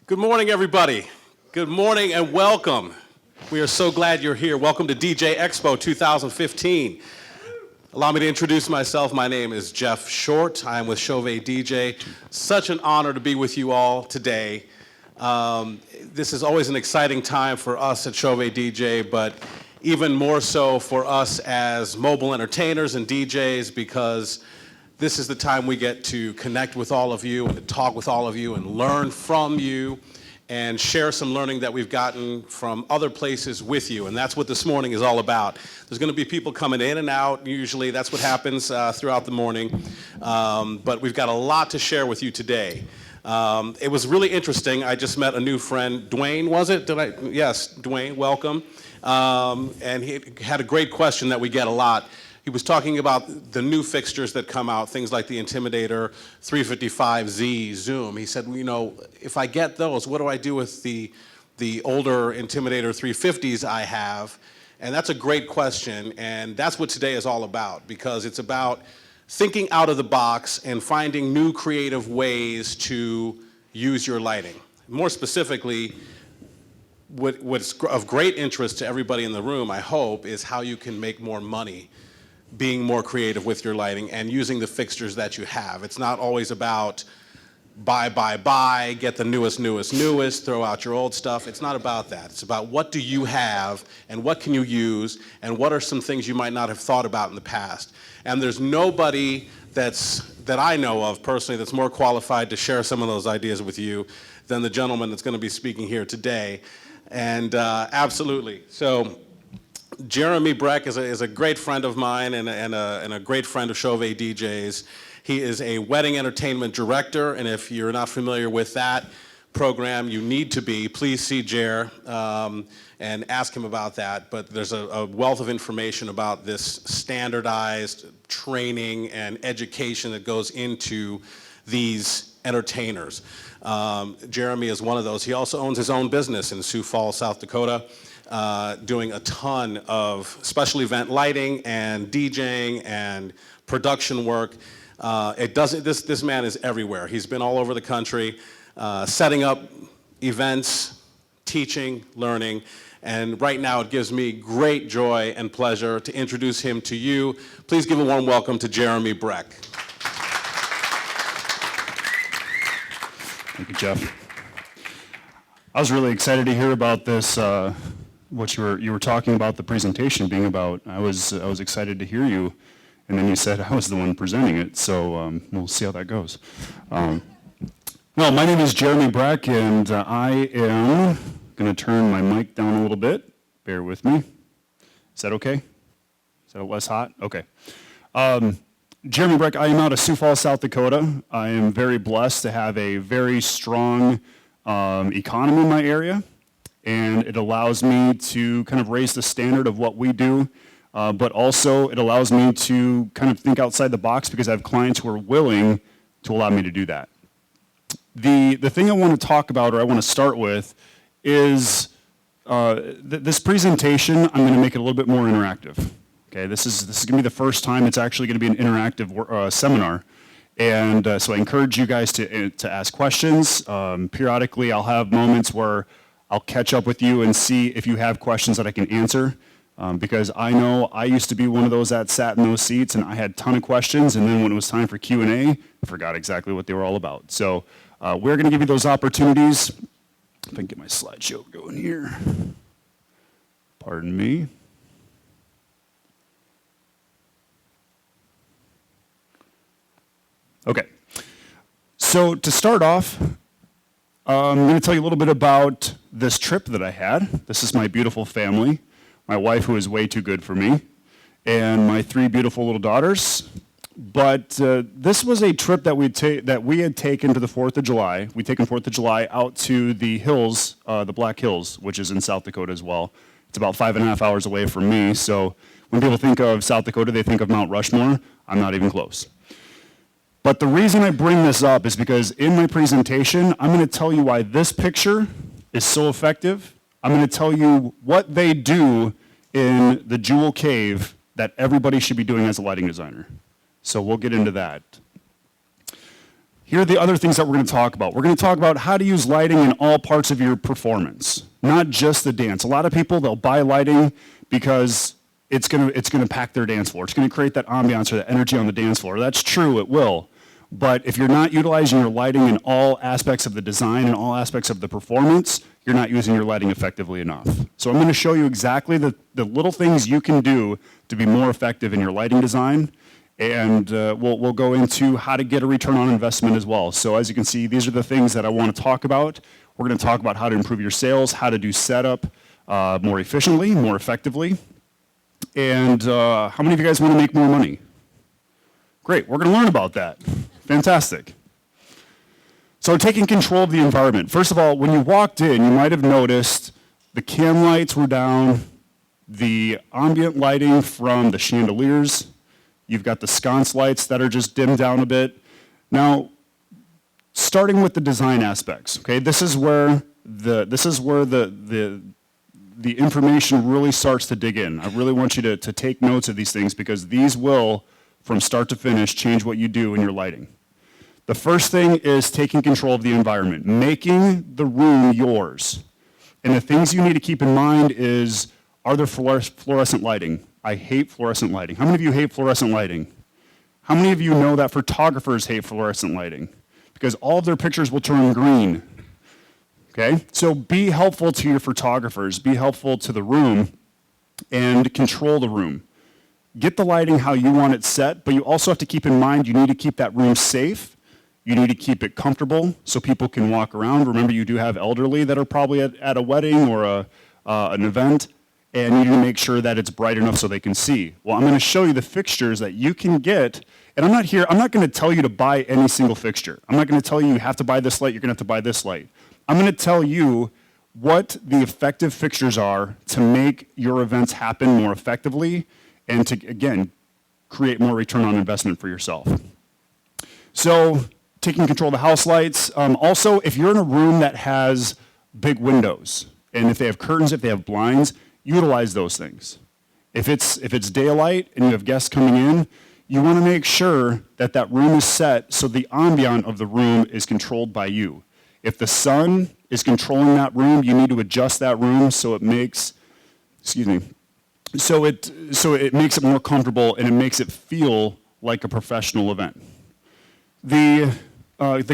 Good morning, everybody. Good morning and welcome. We are so glad you're here. Welcome to DJ Expo 2015. Allow me to introduce myself. My name is Jeff Short. I am with CHAUVET DJ. Such an honor to be with you all today. This is always an exciting time for us at CHAUVET DJ, but even more so for us as mobile entertainers and DJs, because this is the time we get to connect with all of you and to talk with all of you and learn from you and share some learning that we've gotten from other places with you. And that's what this morning is all about. There's going to be people coming in and out. Usually that's what happens throughout the morning. But we've got a lot to share with you today. It was really interesting. I just met a new friend. Dwayne, was it? Yes, Dwayne, welcome. And he had a great question that we get a lot. He was talking about the new fixtures that come out, things like the Intimidator 355Z Zoom. He said, well, you know, if I get those, what do I do with the older Intimidator 350s I have? And that's a great question, and that's what today is all about, because it's about thinking out of the box and finding new creative ways to use your lighting. More specifically, what's of great interest to everybody in the room, I hope, is how you can make more money being more creative with your lighting and using the fixtures that you have. It's not always about buy, get the newest, throw out your old stuff. It's not about that. It's about what do you have and what can you use and what are some things you might not have thought about in the past. And there's nobody that I know of personally that's more qualified to share some of those ideas with you than the gentleman that's going to be speaking here today. And absolutely. So Jeremy Brech is a great friend of mine and a great friend of CHAUVET DJs. He is a wedding entertainment director, and if you're not familiar with that program, you need to be. Please see Jer and ask him about that. But there's a wealth of information about this standardized training and education that goes into these entertainers. Jeremy is one of those. He also owns his own business in Sioux Falls, South Dakota. Doing a ton of special event lighting and DJing and production work. This man is everywhere. He's been all over the country, setting up events, teaching, learning, and right now it gives me great joy and pleasure to introduce him to you. Please give a warm welcome to Jeremy Brech. Thank you, Jeff. I was really excited to hear about this. What you were talking about, the presentation being about. I was excited to hear you, and then you said I was the one presenting it. So we'll see how that goes. Well, my name is Jeremy Brech, and I am going to turn my mic down a little bit. Bear with me. Is that okay? Is that less hot? Okay. Jeremy Brech. I am out of Sioux Falls, South Dakota. I am very blessed to have a very strong economy in my area. And it allows me to kind of raise the standard of what we do, but also it allows me to kind of think outside the box because I have clients who are willing to allow me to do that. The thing I want to talk about, or I want to start with, is this presentation. I'm going to make it a little bit more interactive. Okay, this is going to be the first time it's actually going to be an interactive seminar. And so I encourage you guys to ask questions. Periodically, I'll have moments where I'll catch up with you and see if you have questions that I can answer, because I know I used to be one of those that sat in those seats and I had a ton of questions, and then when it was time for Q&A, I forgot exactly what they were all about. So we're going to give you those opportunities. If I can get my slideshow going here. Pardon me. Okay. So to start off, I'm going to tell you a little bit about this trip that I had. This is my beautiful family, my wife who is way too good for me, and my 3 beautiful little daughters. But this was a trip that we had taken to the 4th of July. We'd taken 4th of July out to the hills, the Black Hills, which is in South Dakota as well. It's about 5.5 hours away from me. So when people think of South Dakota, they think of Mount Rushmore. I'm not even close. But the reason I bring this up is because in my presentation, I'm going to tell you why this picture is so effective. I'm going to tell you what they do in the Jewel Cave that everybody should be doing as a lighting designer. So we'll get into that. Here are the other things that we're going to talk about. We're going to talk about how to use lighting in all parts of your performance, not just the dance. A lot of people, they'll buy lighting because it's going to pack their dance floor. It's going to create that ambiance or that energy on the dance floor. That's true, it will. But if you're not utilizing your lighting in all aspects of the design and all aspects of the performance, you're not using your lighting effectively enough. So I'm going to show you exactly the little things you can do to be more effective in your lighting design. And we'll go into how to get a return on investment as well. So as you can see, these are the things that I want to talk about. We're going to talk about how to improve your sales, how to do setup more efficiently, more effectively. And how many of you guys want to make more money? Great, we're going to learn about that. Fantastic. So taking control of the environment. First of all, when you walked in, you might have noticed the can lights were down, the ambient lighting from the chandeliers. You've got the sconce lights that are just dimmed down a bit. Now, starting with the design aspects, okay, this is where the information really starts to dig in. I really want you to take notes of these things because these will, from start to finish, change what you do in your lighting. The first thing is taking control of the environment, making the room yours. And the things you need to keep in mind is, are there fluorescent lighting? I hate fluorescent lighting. How many of you hate fluorescent lighting? How many of you know that photographers hate fluorescent lighting? Because all of their pictures will turn green. Okay? So be helpful to your photographers, be helpful to the room, and control the room. Get the lighting how you want it set, but you also have to keep in mind you need to keep that room safe. You need to keep it comfortable so people can walk around. Remember, you do have elderly that are probably at a wedding or an event. And you need to make sure that it's bright enough so they can see. Well, I'm going to show you the fixtures that you can get. And I'm not going to tell you to buy any single fixture. I'm not going to tell you have to buy this light, you're going to have to buy this light. I'm going to tell you what the effective fixtures are to make your events happen more effectively and to, again, create more return on investment for yourself. So, taking control of the house lights. Also, if you're in a room that has big windows, and if they have curtains, if they have blinds, utilize those things. If it's daylight and you have guests coming in, you want to make sure that that room is set so the ambient of the room is controlled by you. If the sun is controlling that room, you need to adjust that room so it makes, so it makes it more comfortable and it makes it feel like a professional event. The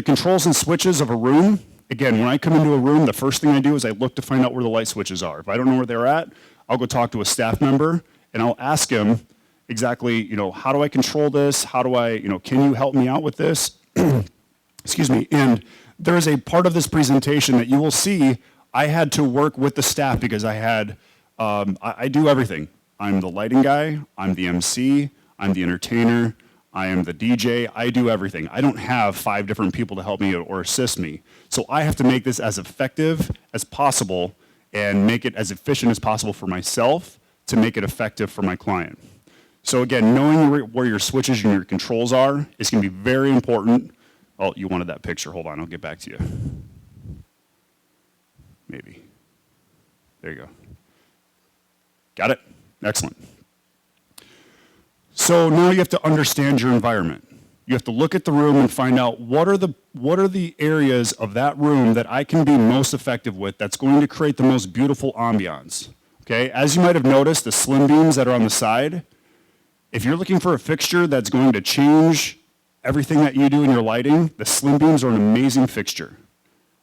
controls and switches of a room. Again, when I come into a room, the first thing I do is I look to find out where the light switches are. If I don't know where they're at, I'll go talk to a staff member, and I'll ask him exactly, how do I control this? How do I, can you help me out with this? Excuse me. And there is a part of this presentation that you will see I had to work with the staff because I do everything. I'm the lighting guy, I'm the MC, I'm the entertainer, I am the DJ, I do everything. I don't have 5 different people to help me or assist me. So I have to make this as effective as possible and make it as efficient as possible for myself to make it effective for my client. So again, knowing where your switches and your controls are is going to be very important. Oh, you wanted that picture. Hold on, I'll get back to you. Maybe. There you go. Got it? Excellent. So now you have to understand your environment. You have to look at the room and find out what are the areas of that room that I can be most effective with that's going to create the most beautiful ambiance. Okay? As you might have noticed, the slim beams that are on the side, if you're looking for a fixture that's going to change everything that you do in your lighting, the slim beams are an amazing fixture.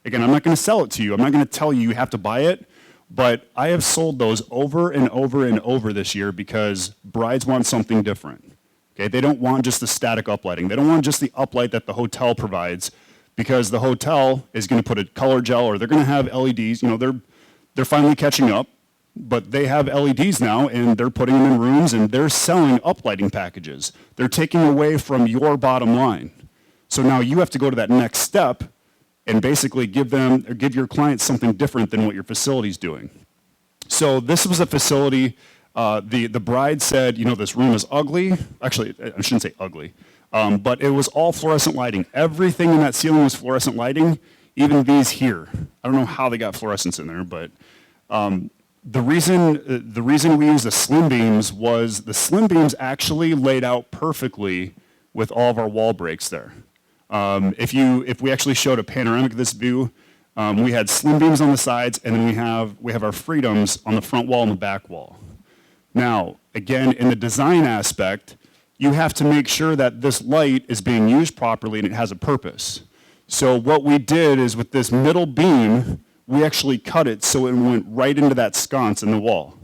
Again, I'm not going to sell it to you. I'm not going to tell you you have to buy it. But I have sold those over and over and over this year because brides want something different. Okay? They don't want just the static uplighting. They don't want just the uplight that the hotel provides because the hotel is going to put a color gel or they're going to have LEDs. They're finally catching up, but they have LEDs now and they're putting them in rooms and they're selling uplighting packages. They're taking away from your bottom line. So now you have to go to that next step and basically give your clients something different than what your facility's doing. So this was a facility, the bride said, this room is ugly. Actually, I shouldn't say ugly, but it was all fluorescent lighting. Everything in that ceiling was fluorescent lighting, even these here. I don't know how they got fluorescence in there, but the reason we used the slim beams was the slim beams actually laid out perfectly with all of our wall breaks there. If we actually showed a panoramic of this view, we had slim beams on the sides, and then we have our freedoms on the front wall and the back wall. Now, again, in the design aspect, you have to make sure that this light is being used properly and it has a purpose. So what we did is with this middle beam, we actually cut it so it went right into that sconce in the wall.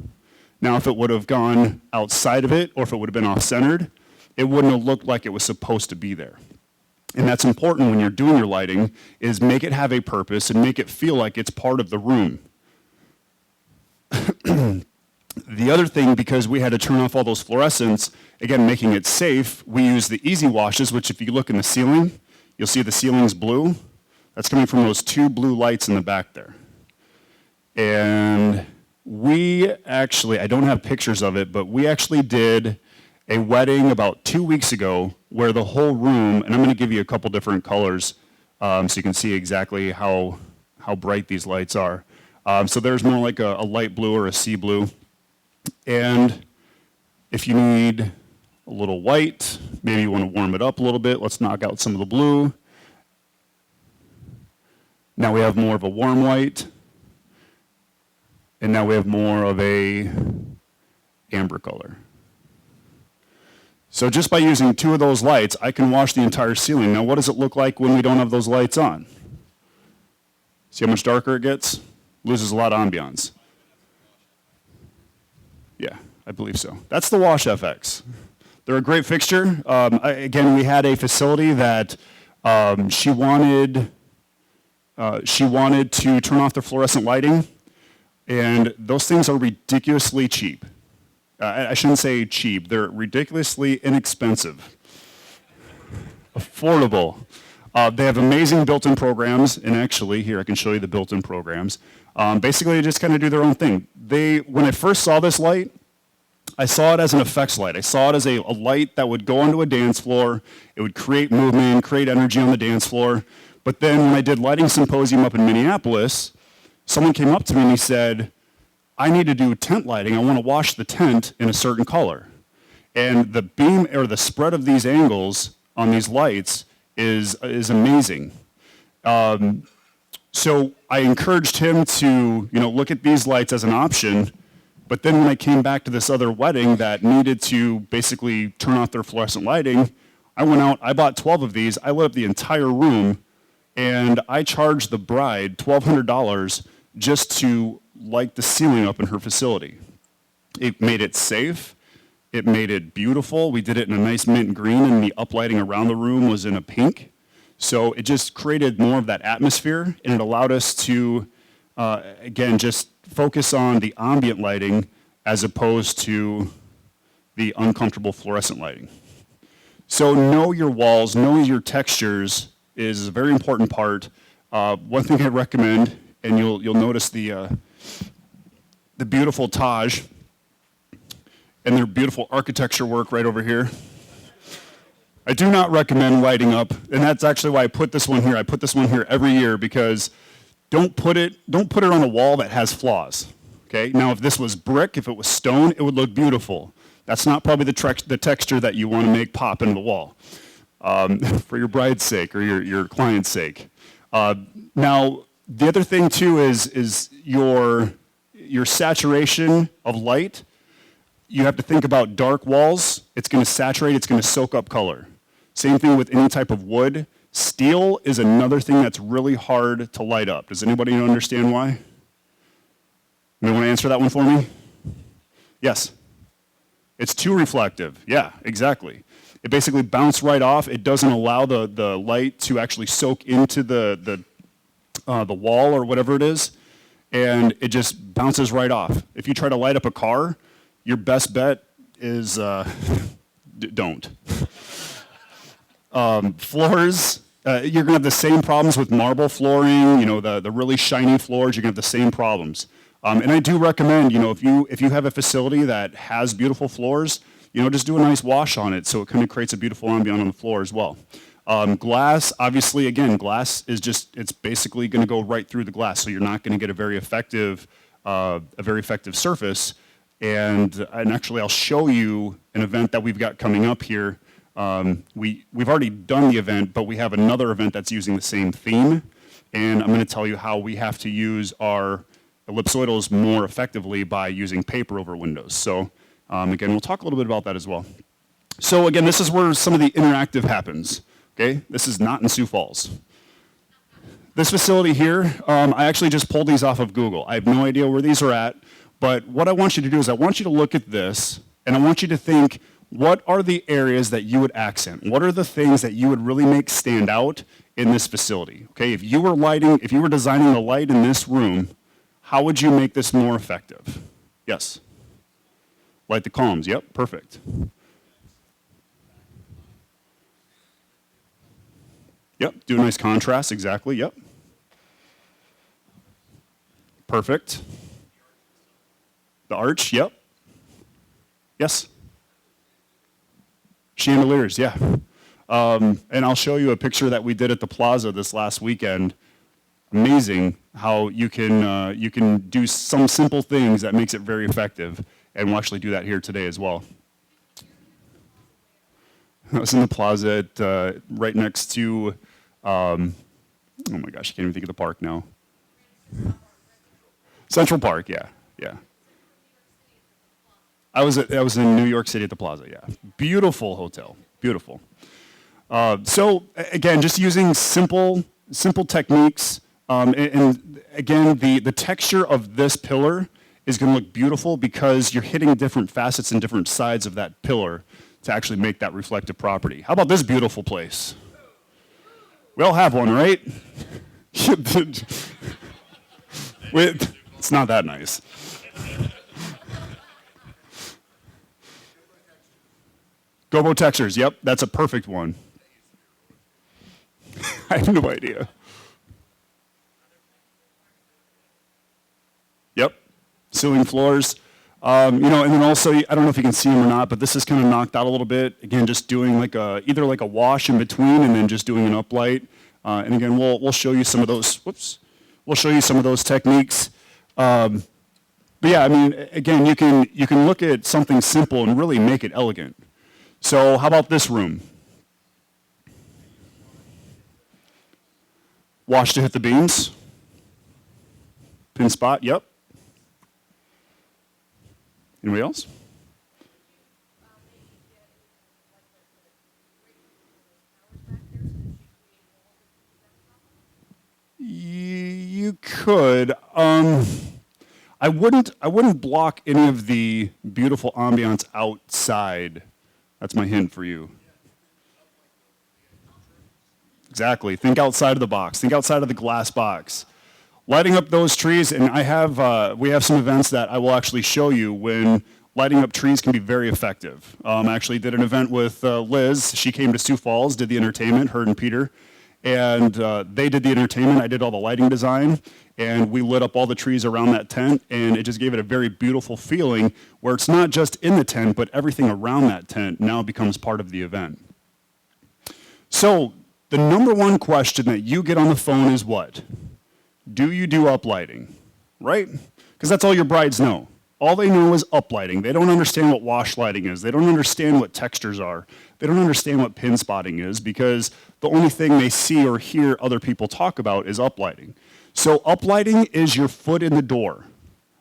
Now, if it would have gone outside of it, or if it would have been off-centered, it wouldn't have looked like it was supposed to be there. And that's important when you're doing your lighting, is make it have a purpose and make it feel like it's part of the room. The other thing, because we had to turn off all those fluorescents, again, making it safe, we use the easy washes, which if you look in the ceiling, you'll see the ceiling's blue. That's coming from those two blue lights in the back there. And we actually, I don't have pictures of it, but we actually did a wedding about 2 weeks ago where the whole room, and I'm going to give you a couple different colors so you can see exactly how bright these lights are. So there's more like a light blue or a sea blue. And if you need a little white, maybe you want to warm it up a little bit, let's knock out some of the blue. Now we have more of a warm white. And now we have more of a amber color. So just by using two of those lights, I can wash the entire ceiling. Now what does it look like when we don't have those lights on? See how much darker it gets? Loses a lot of ambiance. Yeah, I believe so. That's the Wash FX. They're a great fixture. Again, we had a facility that she wanted to turn off the fluorescent lighting, and those things are ridiculously cheap. I shouldn't say cheap. They're ridiculously inexpensive. Affordable. They have amazing built-in programs, and actually, here I can show you the built-in programs. Basically, they just kind of do their own thing. When I first saw this light, I saw it as an effects light. I saw it as a light that would go onto a dance floor. It would create movement, create energy on the dance floor. But then when I did lighting symposium up in Minneapolis, someone came up to me and he said, I need to do tent lighting. I want to wash the tent in a certain color. And the beam or the spread of these angles on these lights is amazing. So I encouraged him to, look at these lights as an option. But then when I came back to this other wedding that needed to basically turn off their fluorescent lighting, I went out, I bought 12 of these, I lit up the entire room, and I charged the bride $1,200 just to light the ceiling up in her facility. It made it safe. It made it beautiful. We did it in a nice mint green, and the uplighting around the room was in a pink. So it just created more of that atmosphere, and it allowed us to, again, just focus on the ambient lighting as opposed to the uncomfortable fluorescent lighting. So know your walls, know your textures is a very important part. One thing I recommend, and you'll notice the beautiful Taj and their beautiful architecture work right over here. I do not recommend lighting up, and that's actually why I put this one here. I put this one here every year because don't put it on a wall that has flaws. Okay? Now, if this was brick, if it was stone, it would look beautiful. That's not probably the texture that you want to make pop into the wall for your bride's sake or your client's sake. Now, the other thing too is your saturation of light. You have to think about dark walls. It's going to saturate. It's going to soak up color. Same thing with any type of wood. Steel is another thing that's really hard to light up. Does anybody understand why? You want to answer that one for me? Yes. It's too reflective. Yeah, exactly. It basically bounces right off. It doesn't allow the light to actually soak into the wall or whatever it is, and it just bounces right off. If you try to light up a car, your best bet is don't. Floors, you're going to have the same problems with marble flooring, the really shiny floors, you're going to have the same problems. And I do recommend, if you have a facility that has beautiful floors, just do a nice wash on it so it kind of creates a beautiful ambient on the floor as well. Glass, obviously, again, glass is it's basically going to go right through the glass, so you're not going to get a very effective surface. And actually, I'll show you an event that we've got coming up here We've already done the event, but we have another event that's using the same theme, and I'm going to tell you how we have to use our ellipsoidals more effectively by using paper over windows. So again, we'll talk a little bit about that as well. So again, this is where some of the interactive happens. Okay, this is not in Sioux Falls. This facility here, I actually just pulled these off of Google. I have no idea where these are at, but what I want you to do is I want you to look at this, and I want you to think, what are the areas that you would accent? What are the things that you would really make stand out in this facility? Okay, if you were designing the light in this room, how would you make this more effective? Yes. Light the columns, yep, perfect. Yep, do a nice contrast, exactly, yep. Perfect. The arch, yep. Yes. Chandeliers, yeah. And I'll show you a picture that we did at the plaza this last weekend. Amazing how you can do some simple things that makes it very effective, and we'll actually do that here today as well. I was in the plaza at, right next to, oh my gosh, I can't even think of the park now. Central Park, yeah. I was in New York City at the plaza, yeah. Beautiful hotel, beautiful. So again, just using simple techniques, and again, the texture of this pillar is going to look beautiful because you're hitting different facets and different sides of that pillar to actually make that reflective property. How about this beautiful place? We all have one, right? It's not that nice. Gobo textures, yep, that's a perfect one. I have no idea. Yep, ceiling floors. And then also, I don't know if you can see them or not, but this is kind of knocked out a little bit. Again, just doing either like a wash in between and then just doing an uplight. And again, we'll show you some of those, we'll show you some of those techniques. But yeah, I mean, again, you can look at something simple and really make it elegant. So how about this room? Wash to hit the beams. Pin spot, yep. Anybody else? You could. I wouldn't block any of the beautiful ambiance outside. That's my hint for you. Exactly. Think outside of the box. Think outside of the glass box. Lighting up those trees, and we have some events that I will actually show you when lighting up trees can be very effective. I actually did an event with Liz. She came to Sioux Falls, did the entertainment, her and Peter, and they did the entertainment. I did all the lighting design, and we lit up all the trees around that tent, and it just gave it a very beautiful feeling where it's not just in the tent, but everything around that tent now becomes part of the event. So the number one question that you get on the phone is what? Do you do uplighting, right? Because that's all your brides know. All they know is uplighting. They don't understand what wash lighting is. They don't understand what textures are. They don't understand what pin spotting is because the only thing they see or hear other people talk about is uplighting. So uplighting is your foot in the door.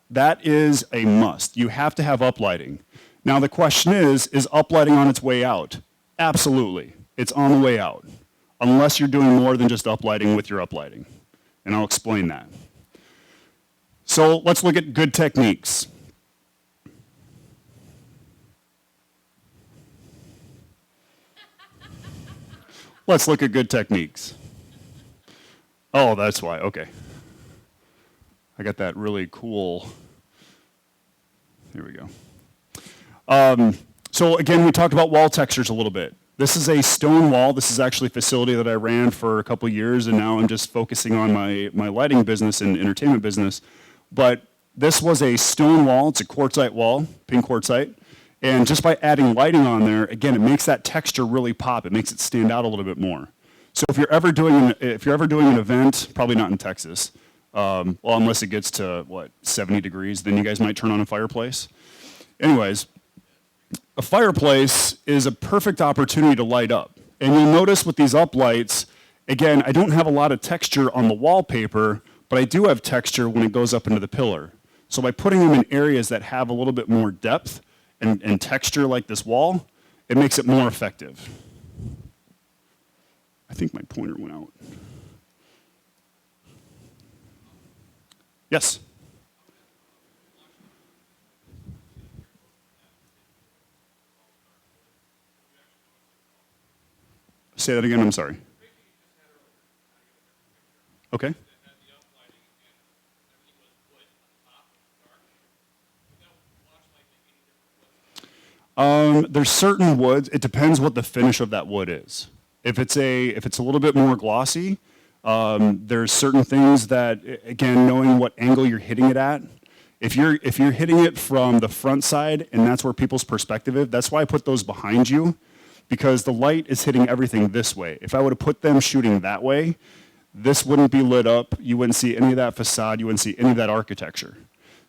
That is a must. You have to have uplighting. Now the question is uplighting on its way out? Absolutely. It's on the way out. Unless you're doing more than just uplighting with your uplighting. And I'll explain that. So let's look at good techniques. Let's look at good techniques. Oh, that's why, okay. I got that really cool, here we go. So again, we talked about wall textures a little bit. This is a stone wall. This is actually a facility that I ran for a couple years, and now I'm just focusing on my lighting business and entertainment business. But this was a stone wall. It's a quartzite wall, pink quartzite. And just by adding lighting on there, again, it makes that texture really pop. It makes it stand out a little bit more. So if you're ever doing an event, probably not in Texas, well, unless it gets to, 70 degrees, then you guys might turn on a fireplace. Anyways, a fireplace is a perfect opportunity to light up. And you'll notice with these uplights, again, I don't have a lot of texture on the wallpaper, but I do have texture when it goes up into the pillar. So by putting them in areas that have a little bit more depth and texture like this wall, it makes it more effective. I think my pointer went out. Yes? Say that again, I'm sorry. Okay. There's certain woods, it depends what the finish of that wood is. If it's a little bit more glossy, there's certain things that, again, knowing what angle you're hitting it at, if you're hitting it from the front side and that's where people's perspective is, that's why I put those behind you, because the light is hitting everything this way. If I would have put them shooting that way, this wouldn't be lit up, you wouldn't see any of that facade, you wouldn't see any of that architecture.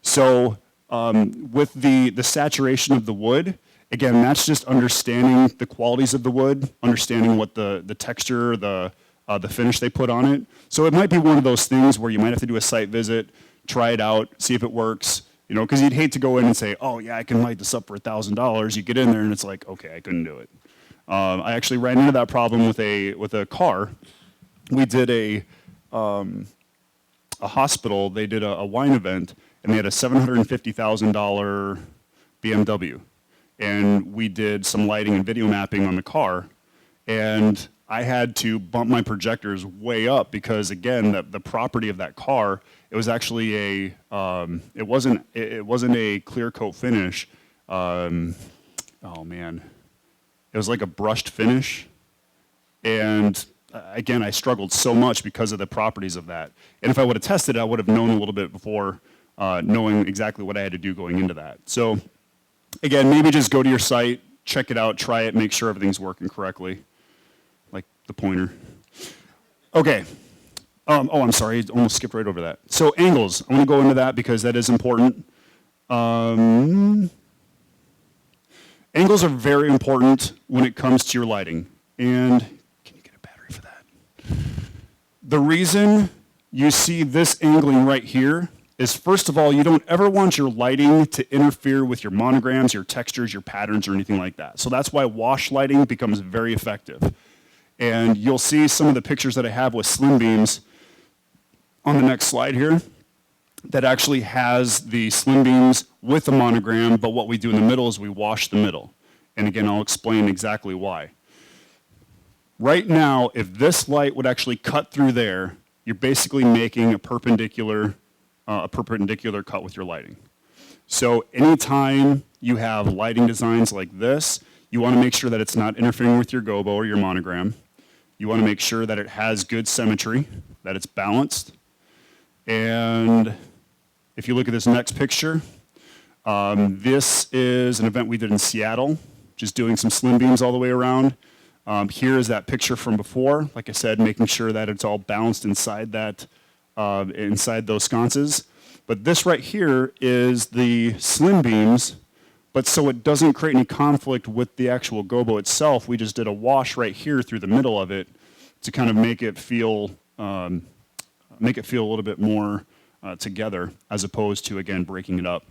So with the saturation of the wood, again, that's just understanding the qualities of the wood, understanding what the texture, the finish they put on it. So it might be one of those things where you might have to do a site visit, try it out, see if it works, because you'd hate to go in and say, oh yeah, I can light this up for $1,000. You get in there and it's like, okay, I couldn't do it. I actually ran into that problem with a car. We did a hospital, they did a wine event, and they had a $750,000 BMW. And we did some lighting and video mapping on the car, and I had to bump my projectors way up because, again, the property of that car, it was actually it wasn't a clear coat finish. Oh man, it was like a brushed finish, and again, I struggled so much because of the properties of that. And if I would have tested it, I would have known a little bit before knowing exactly what I had to do going into that. So again, maybe just go to your site, check it out, try it, make sure everything's working correctly, like the pointer. Okay. Oh, I'm sorry, I almost skipped right over that. So angles, I want to go into that because that is important. Angles are very important when it comes to your lighting. And can you get a battery for that? The reason you see this angling right here is, first of all, you don't ever want your lighting to interfere with your monograms, your textures, your patterns, or anything like that. So that's why wash lighting becomes very effective. And you'll see some of the pictures that I have with slim beams on the next slide here that actually has the slim beams with the monogram, but what we do in the middle is we wash the middle. And again, I'll explain exactly why. Right now, if this light would actually cut through there, you're basically making a perpendicular cut with your lighting. So anytime you have lighting designs like this, you want to make sure that it's not interfering with your gobo or your monogram. You want to make sure that it has good symmetry, that it's balanced. And if you look at this next picture, this is an event we did in Seattle, just doing some slim beams all the way around. Here is that picture from before. Like I said, making sure that it's all balanced inside that, inside those sconces. But this right here is the slim beams, but so it doesn't create any conflict with the actual gobo itself, we just did a wash right here through the middle of it to kind of make it feel a little bit more together, as opposed to, again, breaking it up.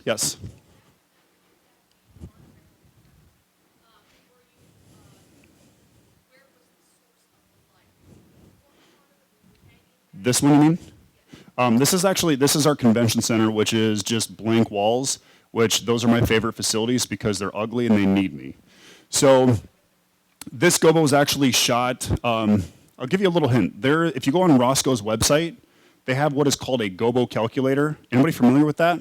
Yes? This one, you mean? This is our convention center, which is just blank walls, which those are my favorite facilities because they're ugly and they need me. So this gobo was actually shot, I'll give you a little hint. If you go on Roscoe's website, they have what is called a gobo calculator. Anybody familiar with that?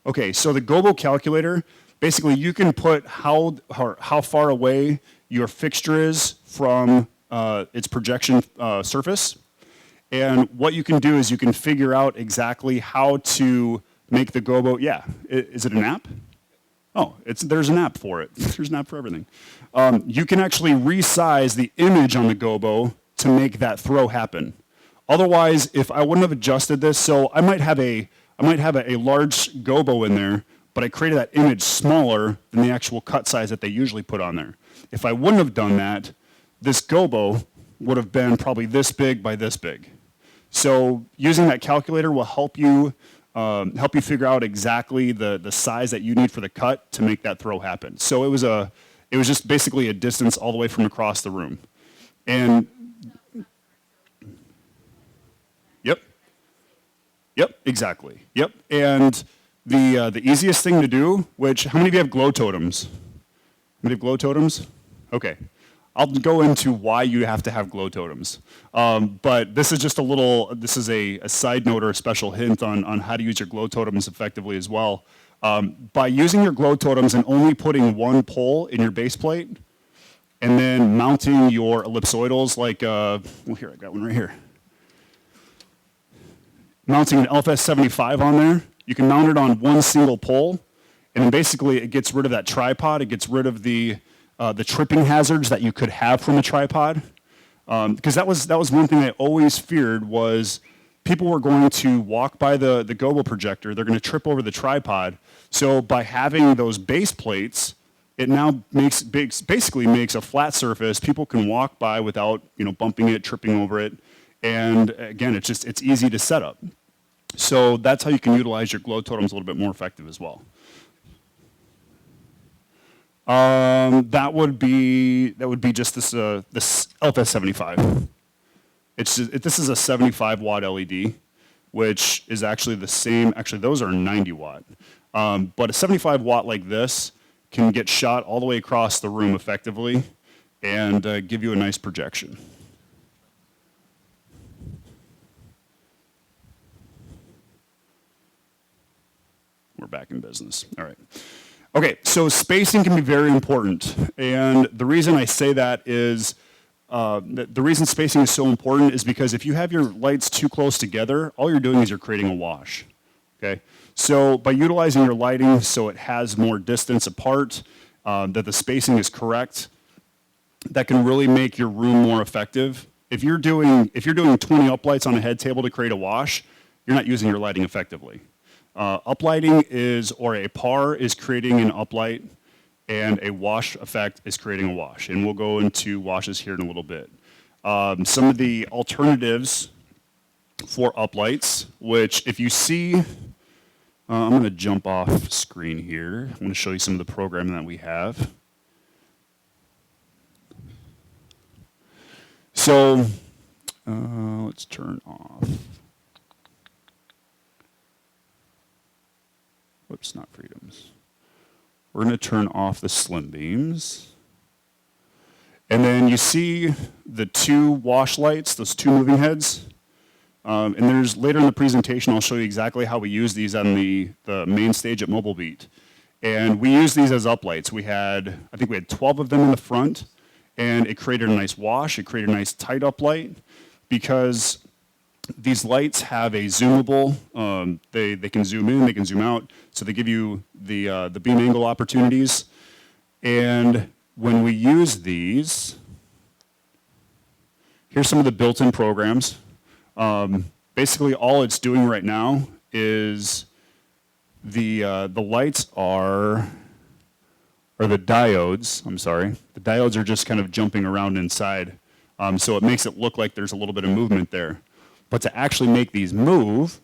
Okay, so the gobo calculator, basically you can put how far away your fixture is from its projection surface. And what you can do is you can figure out exactly how to make the gobo, yeah, is it an app? Oh, there's an app for it. There's an app for everything. You can actually resize the image on the gobo to make that throw happen. Otherwise, if I wouldn't have adjusted this, so I might have a large gobo in there, but I created that image smaller than the actual cut size that they usually put on there. If I wouldn't have done that, this gobo would have been probably this big by this big. So using that calculator will help you figure out exactly the size that you need for the cut to make that throw happen. So it was just basically a distance all the way from across the room. And Yep, exactly. Yep. And the easiest thing to do, which, how many of you have glow totems? How many have glow totems? Okay. I'll go into why you have to have glow totems. But this is just this is a side note or a special hint on how to use your glow totems effectively as well. By using your glow totems and only putting one pole in your base plate, and then mounting your ellipsoidals like, well, here, I got one right here. Mounting an LFS75 on there, you can mount it on one single pole, and then basically it gets rid of that tripod. It gets rid of the tripping hazards that you could have from a tripod. Because that was one thing I always feared was people were going to walk by the gobo projector, they're going to trip over the tripod. So by having those base plates, it now basically makes a flat surface. People can walk by without bumping it, tripping over it. And again, it's easy to set up. So that's how you can utilize your glow totems a little bit more effective as well. That would be just this LFS75. This is a 75 watt LED, which is actually the same. Actually, those are 90 watt. But a 75 watt like this can get shot all the way across the room effectively and give you a nice projection. We're back in business. All right. Okay, so spacing can be very important. And the reason I say that is, the reason spacing is so important is because if you have your lights too close together, all you're doing is you're creating a wash. Okay? So by utilizing your lighting so it has more distance apart, that the spacing is correct, that can really make your room more effective. If you're doing 20 uplights on a head table to create a wash, you're not using your lighting effectively. Uplighting or a par is creating an uplight, and a wash effect is creating a wash. And we'll go into washes here in a little bit. Some of the alternatives for uplights, which if you see, I'm going to jump off screen here. I'm going to show you some of the programming that we have. So let's turn off. Whoops, not freedoms. We're going to turn off the slim beams. And then you see the two wash lights, those two moving heads. And there's later in the presentation, I'll show you exactly how we use these on the main stage at Mobile Beat. And we use these as uplights. I think we had 12 of them in the front, and it created a nice wash. It created a nice tight uplight because these lights have a zoomable, they can zoom in, they can zoom out, so they give you the beam angle opportunities. And when we use these, here's some of the built-in programs. Basically, all it's doing right now is the lights or the diodes, I'm sorry, the diodes are just kind of jumping around inside, so it makes it look like there's a little bit of movement there. But to actually make these move,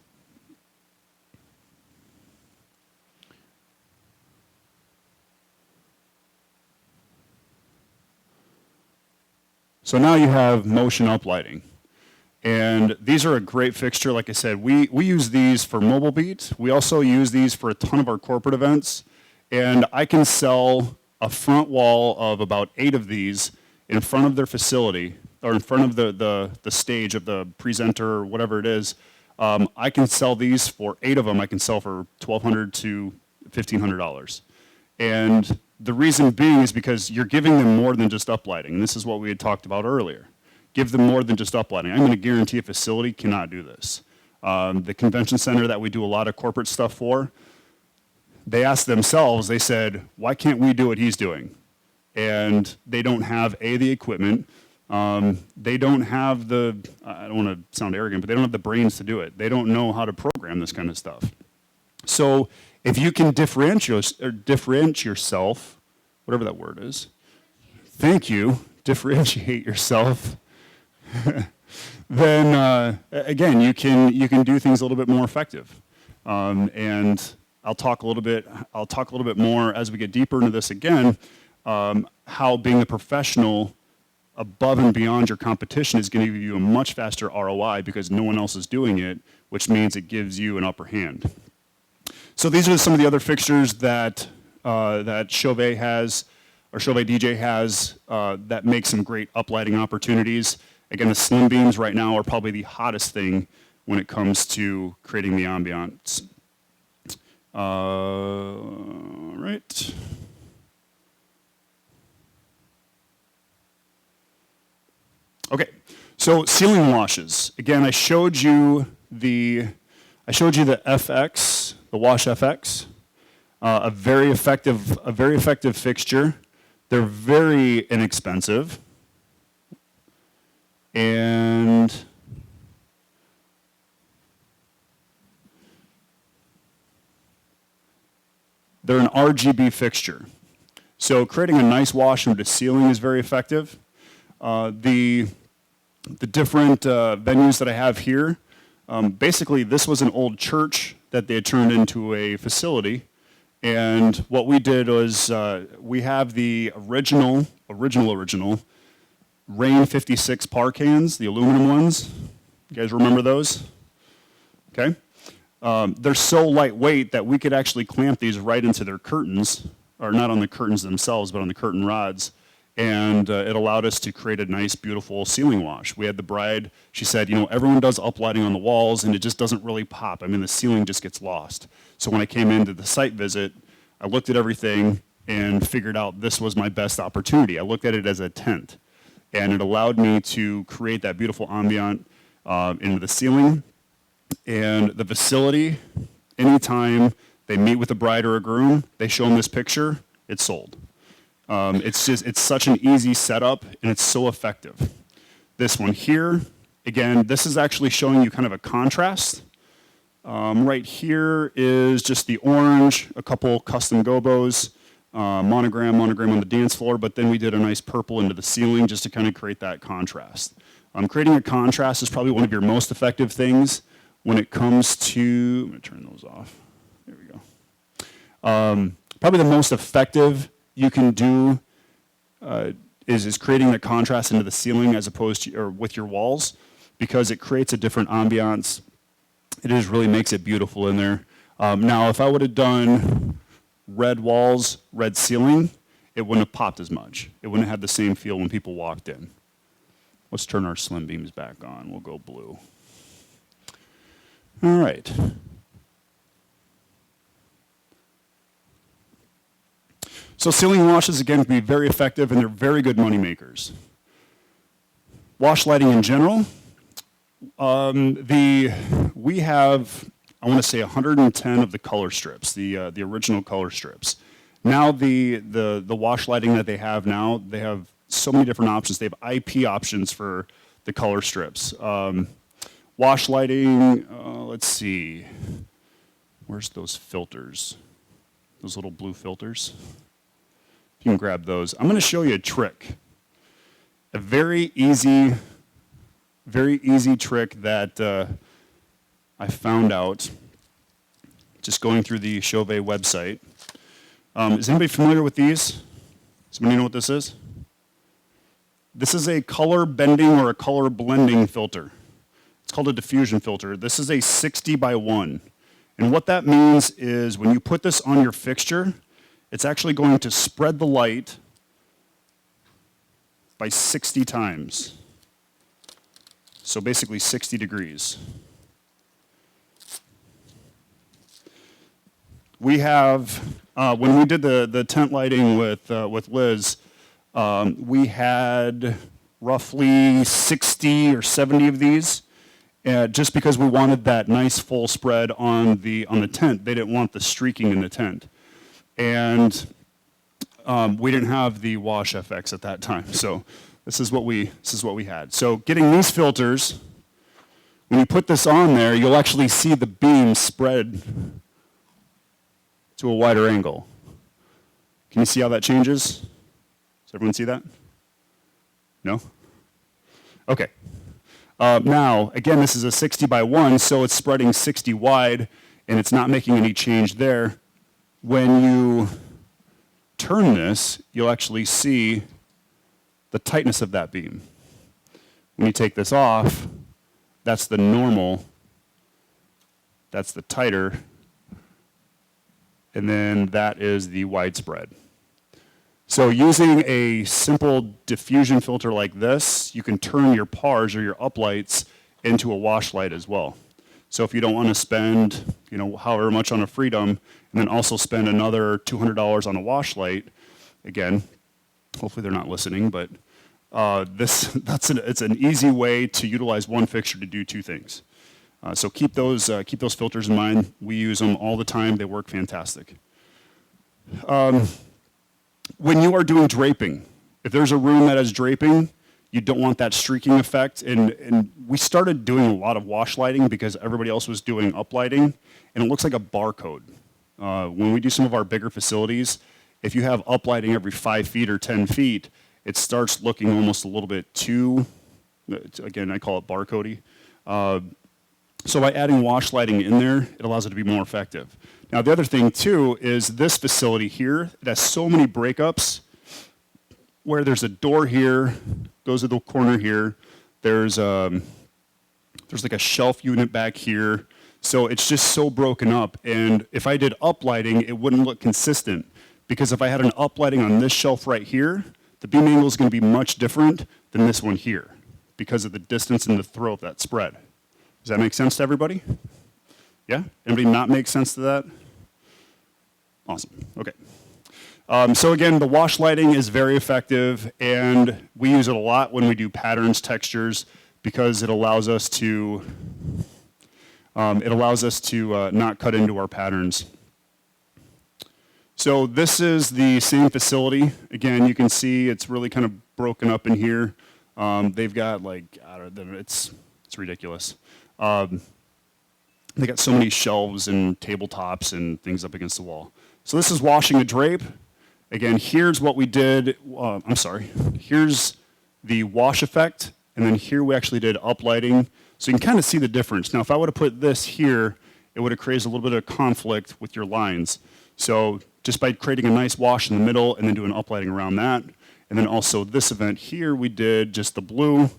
so now you have motion uplighting. And these are a great fixture. Like I said, we use these for Mobile Beat. We also use these for a ton of our corporate events. And I can sell a front wall of about 8 of these in front of their facility, or in front of the stage of the presenter or whatever it is. I can sell these for 8 of them. I can sell for $1,200 to $1,500. And the reason being is because you're giving them more than just uplighting. And this is what we had talked about earlier. Give them more than just uplighting. I'm going to guarantee a facility cannot do this. The convention center that we do a lot of corporate stuff for, they asked themselves, they said, why can't we do what he's doing? And they don't have, the equipment. They don't have I don't want to sound arrogant, but they don't have the brains to do it. They don't know how to program this kind of stuff. So if you can differentiate yourself, whatever that word is, thank you, differentiate yourself, then again, you can do things a little bit more effective. And I'll talk a little bit more as we get deeper into this again, how being a professional above and beyond your competition is going to give you a much faster ROI because no one else is doing it, which means it gives you an upper hand. So these are some of the other fixtures that CHAUVET has, or CHAUVET DJ has, that make some great uplighting opportunities. Again, the slim beams right now are probably the hottest thing when it comes to creating the ambiance. Right. Okay, so ceiling washes. Again, I showed you the FX, the Wash FX, a very effective fixture. They're very inexpensive, and they're an RGB fixture. So creating a nice wash into the ceiling is very effective. The different venues that I have here, basically this was an old church that they had turned into a facility. And what we did was we have the original Rain 56 par cans, the aluminum ones. You guys remember those? Okay. They're so lightweight that we could actually clamp these right into their curtains, or not on the curtains themselves, but on the curtain rods. And it allowed us to create a nice, beautiful ceiling wash. We had the bride, she said, everyone does uplighting on the walls, and it just doesn't really pop. I mean, the ceiling just gets lost. So when I came into the site visit, I looked at everything and figured out this was my best opportunity. I looked at it as a tent, and it allowed me to create that beautiful ambient into the ceiling. And the facility, anytime they meet with a bride or a groom, they show them this picture, it's sold. It's such an easy setup, and it's so effective. This one here, again, this is actually showing you kind of a contrast. Right here is just the orange, a couple custom gobos, monogram on the dance floor, but then we did a nice purple into the ceiling just to kind of create that contrast. Creating a contrast is probably one of your most effective things when it comes to, I'm going to turn those off. There we go. Probably the most effective you can do is creating the contrast into the ceiling as opposed to, or with your walls, because it creates a different ambiance. It just really makes it beautiful in there. Now, if I would have done red walls, red ceiling, it wouldn't have popped as much. It wouldn't have had the same feel when people walked in. Let's turn our slim beams back on. We'll go blue. All right. So ceiling washes, again, can be very effective, and they're very good money makers. Wash lighting in general. We have, I want to say, 110 of the color strips, the original color strips. Now the wash lighting that they have now, they have so many different options. They have IP options for the color strips. Wash lighting, let's see. Where's those filters? Those little blue filters? You can grab those. I'm going to show you a trick. A very easy trick that I found out just going through the CHAUVET website. Is anybody familiar with these? Does anybody know what this is? This is a color bending or a color blending filter. It's called a diffusion filter. This is a 60 by 1. And what that means is when you put this on your fixture, it's actually going to spread the light by 60 times. So basically 60 degrees. We have, when we did the tent lighting with Liz, we had roughly 60 or 70 of these, just because we wanted that nice full spread on the tent. They didn't want the streaking in the tent. And we didn't have the Wash FX at that time, so this is what we had. So getting these filters, when you put this on there, you'll actually see the beam spread to a wider angle. Can you see how that changes? Does everyone see that? No? Okay. Now, again, this is a 60 by 1, so it's spreading 60 wide, and it's not making any change there. When you turn this, you'll actually see the tightness of that beam. When you take this off, that's the normal, that's the tighter, and then that is the widespread. So using a simple diffusion filter like this, you can turn your PARs or your uplights into a wash light as well. So if you don't want to spend, however much on a Freedom, and then also spend another $200 on a wash light, again, hopefully they're not listening, but it's an easy way to utilize one fixture to do two things. So keep those filters in mind. We use them all the time. They work fantastic. When you are doing draping, if there's a room that has draping, you don't want that streaking effect. And we started doing a lot of wash lighting because everybody else was doing uplighting, and it looks like a barcode. When we do some of our bigger facilities, if you have uplighting every 5 feet or 10 feet, it starts looking almost a little bit too, again, I call it barcodey. So by adding wash lighting in there, it allows it to be more effective. Now the other thing too is this facility here, it has so many breakups where there's a door here, goes to the corner here, there's like a shelf unit back here, so it's just so broken up. And if I did uplighting, it wouldn't look consistent, because if I had an uplighting on this shelf right here, the beam angle is going to be much different than this one here because of the distance and the throw of that spread. Does that make sense to everybody? Yeah? Anybody not make sense to that? Awesome. Okay. So again, the wash lighting is very effective, and we use it a lot when we do patterns, textures, because it allows us to not cut into our patterns. So this is the same facility. Again, you can see it's really kind of broken up in here. They've got it's ridiculous. They got so many shelves and tabletops and things up against the wall. So this is washing a drape. Again, here's what we did. Here's the wash effect, and then here we actually did uplighting. So you can kind of see the difference. Now, if I would have put this here, it would have created a little bit of conflict with your lines. So just by creating a nice wash in the middle and then doing uplighting around that, and then also this event here, we did just the blue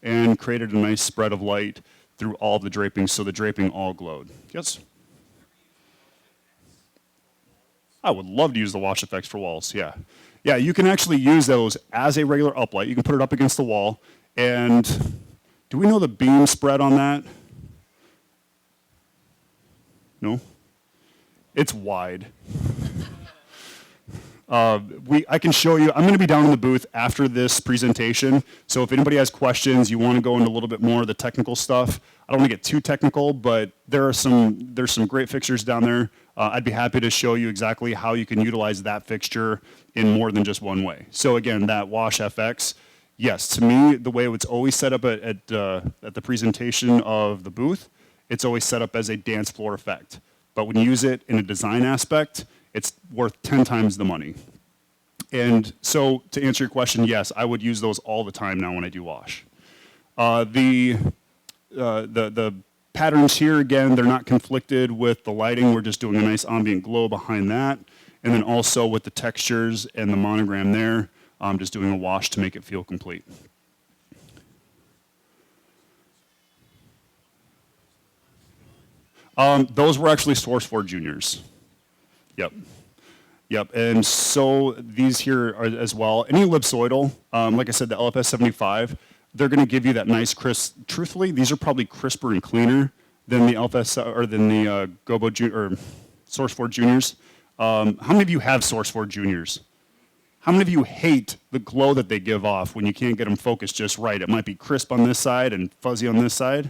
and created a nice spread of light through all of the draping, so the draping all glowed. Yes? I would love to use the wash effects for walls, yeah. Yeah, you can actually use those as a regular uplight. You can put it up against the wall, and do we know the beam spread on that? No? It's wide. I can show you. I'm going to be down in the booth after this presentation, so if anybody has questions, you want to go into a little bit more of the technical stuff. I don't want to get too technical, but there's some great fixtures down there. I'd be happy to show you exactly how you can utilize that fixture in more than just one way. So again, that Wash FX, yes, to me, the way it's always set up at the presentation of the booth, it's always set up as a dance floor effect. But when you use it in a design aspect, it's worth 10 times the money. And so to answer your question, yes, I would use those all the time now when I do wash. The patterns here, again, they're not conflicted with the lighting. We're just doing a nice ambient glow behind that. And then also with the textures and the monogram there, I'm just doing a wash to make it feel complete. Those were actually Source 4 Juniors. Yep, and so these here are as well. Any ellipsoidal, like I said, the LFS 75, they're going to give you that nice crisp. Truthfully, these are probably crisper and cleaner than the LFS or than the Gobo or Source 4 Juniors. How many of you have Source 4 Juniors? How many of you hate the glow that they give off when you can't get them focused just right? It might be crisp on this side and fuzzy on this side.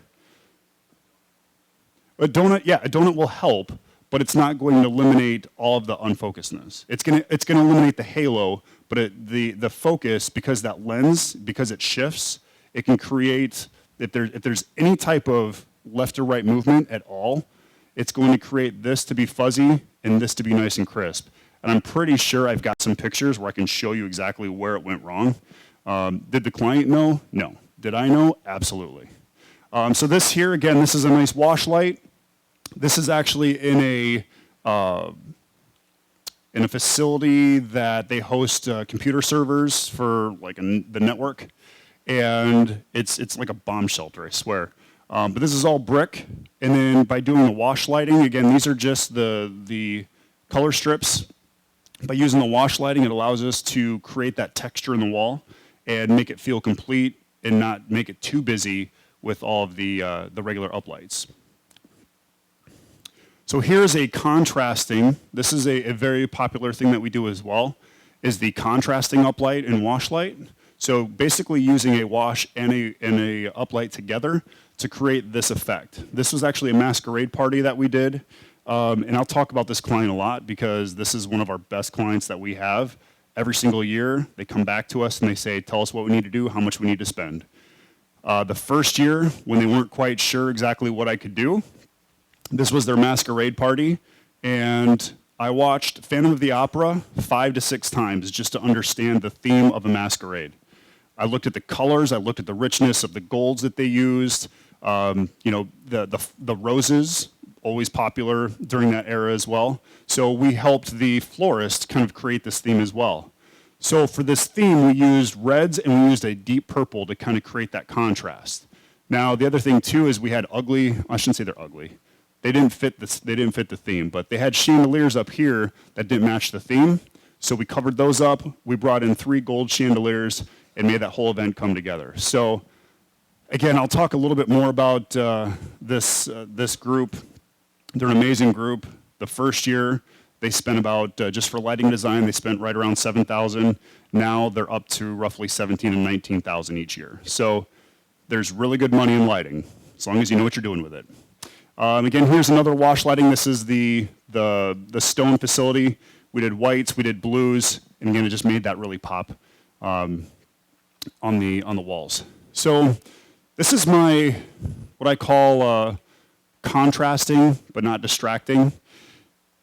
A donut will help, but it's not going to eliminate all of the unfocusedness. It's going to eliminate the halo, but the focus, because that lens, because it shifts, it can create, if there's any type of left or right movement at all, it's going to create this to be fuzzy and this to be nice and crisp. And I'm pretty sure I've got some pictures where I can show you exactly where it went wrong. Did the client know? No. Did I know? Absolutely. So this here, again, this is a nice wash light. This is actually in a facility that they host computer servers for like the network. And it's like a bomb shelter, I swear. But this is all brick. And then by doing the wash lighting, again, these are just the color strips. By using the wash lighting, it allows us to create that texture in the wall and make it feel complete and not make it too busy with all of the regular uplights. So here's a contrasting, this is a very popular thing that we do as well, is the contrasting uplight and wash light. So basically using a wash and a uplight together to create this effect. This was actually a masquerade party that we did. And I'll talk about this client a lot because this is one of our best clients that we have. Every single year, they come back to us and they say, tell us what we need to do, how much we need to spend. The first year, when they weren't quite sure exactly what I could do, this was their masquerade party. And I watched Phantom of the Opera 5 to 6 times just to understand the theme of a masquerade. I looked at the colors, I looked at the richness of the golds that they used, the roses, always popular during that era as well. So we helped the florist kind of create this theme as well. So for this theme, we used reds and we used a deep purple to kind of create that contrast. Now, the other thing too is we had I shouldn't say they're ugly. They didn't fit the theme, but they had chandeliers up here that didn't match the theme. So we covered those up. We brought in 3 gold chandeliers and made that whole event come together. So again, I'll talk a little bit more about this group. They're an amazing group. The first year, they spent about, just for lighting design, they spent right around $7,000. Now they're up to roughly $17,000 and $19,000 each year. So there's really good money in lighting, as long as you know what you're doing with it. Again, here's another wash lighting. This is the stone facility. We did whites, we did blues, and again, it just made that really pop on the walls. So this is what I call contrasting but not distracting.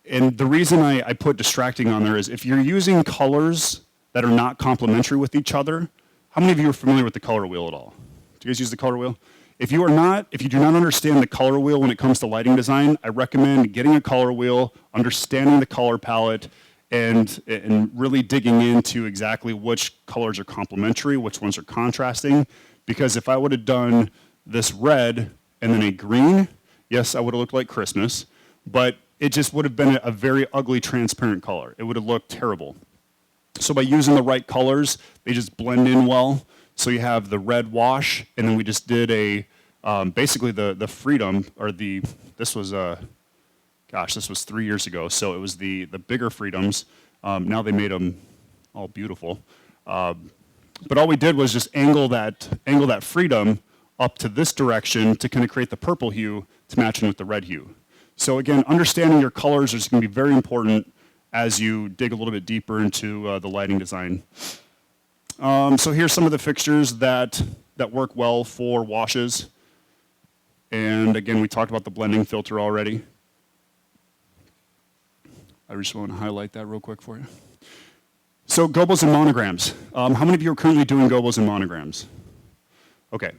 And the reason I put distracting on there is if you're using colors that are not complementary with each other, how many of you are familiar with the color wheel at all? Do you guys use the color wheel? If you do not understand the color wheel when it comes to lighting design, I recommend getting a color wheel, understanding the color palette, and really digging into exactly which colors are complementary, which ones are contrasting. Because if I would have done this red and then a green, yes, I would have looked like Christmas, but it just would have been a very ugly, transparent color. It would have looked terrible. So by using the right colors, they just blend in well. So you have the red wash, and then we just did basically the Freedom, or this was 3 years ago, so it was the bigger Freedoms. Now they made them all beautiful. But all we did was just angle that Freedom up to this direction to kind of create the purple hue to match in with the red hue. So again, understanding your colors is going to be very important as you dig a little bit deeper into the lighting design. So here's some of the fixtures that work well for washes. And again, we talked about the blending filter already. I just want to highlight that real quick for you. So gobos and monograms. How many of you are currently doing gobos and monograms? Okay.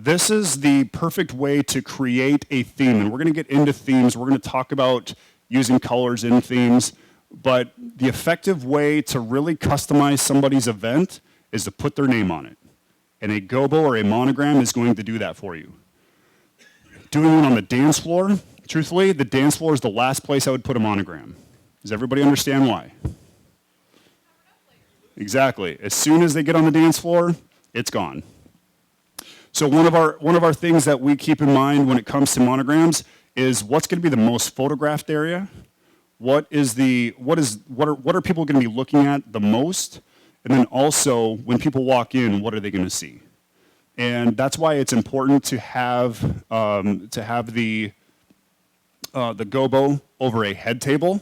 This is the perfect way to create a theme, and we're going to get into themes. We're going to talk about using colors in themes, but the effective way to really customize somebody's event is to put their name on it. And a gobo or a monogram is going to do that for you. Doing it on the dance floor, truthfully, the dance floor is the last place I would put a monogram. Does everybody understand why? Exactly. As soon as they get on the dance floor, it's gone. So one of our things that we keep in mind when it comes to monograms is what's going to be the most photographed area, what are people going to be looking at the most, and then also when people walk in, what are they going to see? And that's why it's important to have the gobo over a head table,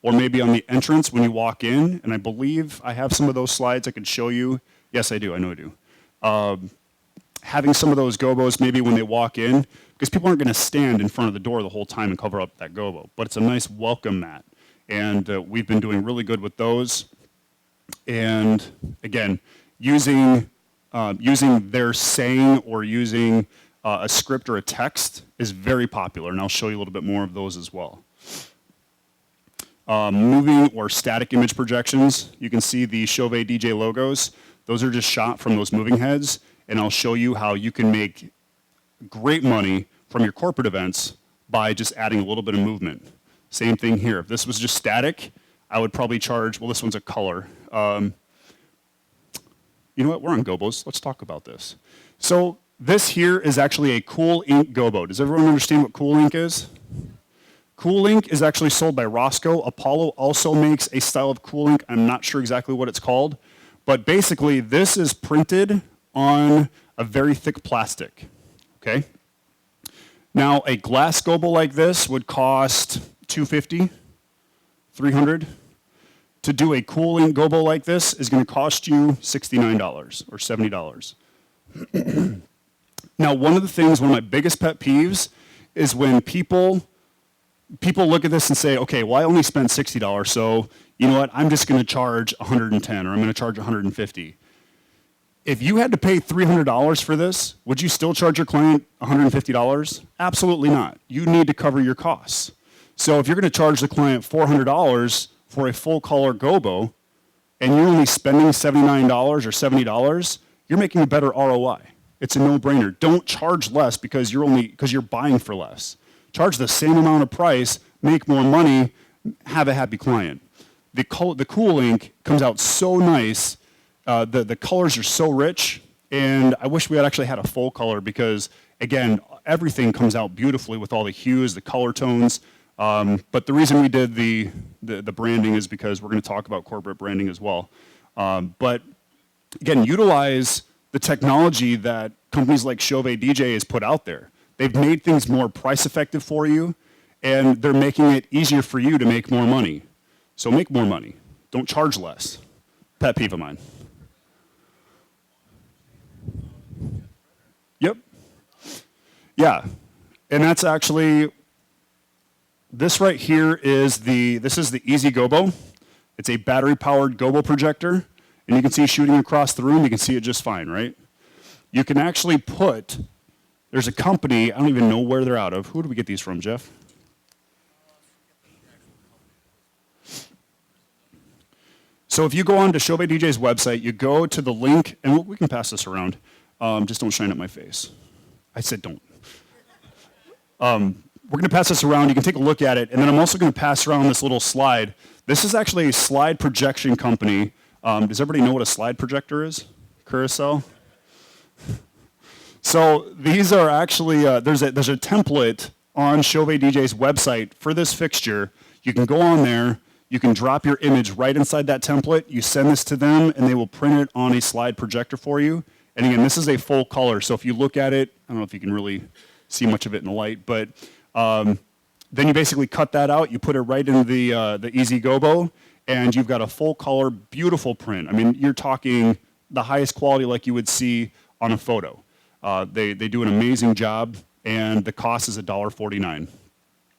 or maybe on the entrance when you walk in. And I believe I have some of those slides I could show you. Yes, I do. I know I do. having some of those gobos maybe when they walk in, because people aren't going to stand in front of the door the whole time and cover up that gobo. But it's a nice welcome mat. And we've been doing really good with those. And again, using their saying or using a script or a text is very popular. And I'll show you a little bit more of those as well. Moving or static image projections, you can see the CHAUVET DJ logos. Those are just shot from those moving heads. And I'll show you how you can make great money from your corporate events by just adding a little bit of movement. Same thing here. If this was just static, I would probably charge, well, this one's a color. You know what? We're on gobos. Let's talk about this. So this here is actually a Cool Ink gobo. Does everyone understand what Cool Ink is? Cool Ink is actually sold by Roscoe. Apollo also makes a style of Cool Ink. I'm not sure exactly what it's called. But basically, this is printed on a very thick plastic. Okay? Now, a glass gobo like this would cost $250, $300. To do a Cool Ink gobo like this is going to cost you $69 or $70. Now, one of my biggest pet peeves is when people look at this and say, okay, well, I only spent $60, so you know what? I'm just going to charge $110 or I'm going to charge $150. If you had to pay $300 for this, would you still charge your client $150? Absolutely not. You need to cover your costs. So if you're going to charge the client $400 for a full color gobo, and you're only spending $79 or $70, you're making a better ROI. It's a no-brainer. Don't charge less because you're buying for less. Charge the same amount of price, make more money, have a happy client. The Cool Ink comes out so nice. The colors are so rich, and I wish we had actually had a full color because, again, everything comes out beautifully with all the hues, the color tones. But the reason we did the branding is because we're going to talk about corporate branding as well. But again, utilize the technology that companies like CHAUVET DJ has put out there. They've made things more price effective for you, and they're making it easier for you to make more money. So make more money. Don't charge less. Pet peeve of mine. Yep. Yeah. And that's actually, this right here is this is the Easy Gobo. It's a battery-powered gobo projector. And you can see shooting across the room, you can see it just fine, right? You can actually there's a company, I don't even know where they're out of. Who do we get these from, Jeff? So if you go on to CHAUVET DJ's website, you go to the link, and we can pass this around. Just don't shine at my face. I said don't. We're going to pass this around. You can take a look at it. And then I'm also going to pass around this little slide. This is actually a slide projection company. Does everybody know what a slide projector is? Carousel? So these are actually, there's a template on CHAUVET DJ's website for this fixture. You can go on there. You can drop your image right inside that template. You send this to them, and they will print it on a slide projector for you. And again, this is a full color. So if you look at it, I don't know if you can really see much of it in the light, but then you basically cut that out. You put it right in the Easy Gobo, and you've got a full color, beautiful print. I mean, you're talking the highest quality like you would see on a photo. They do an amazing job, and the cost is $1.49.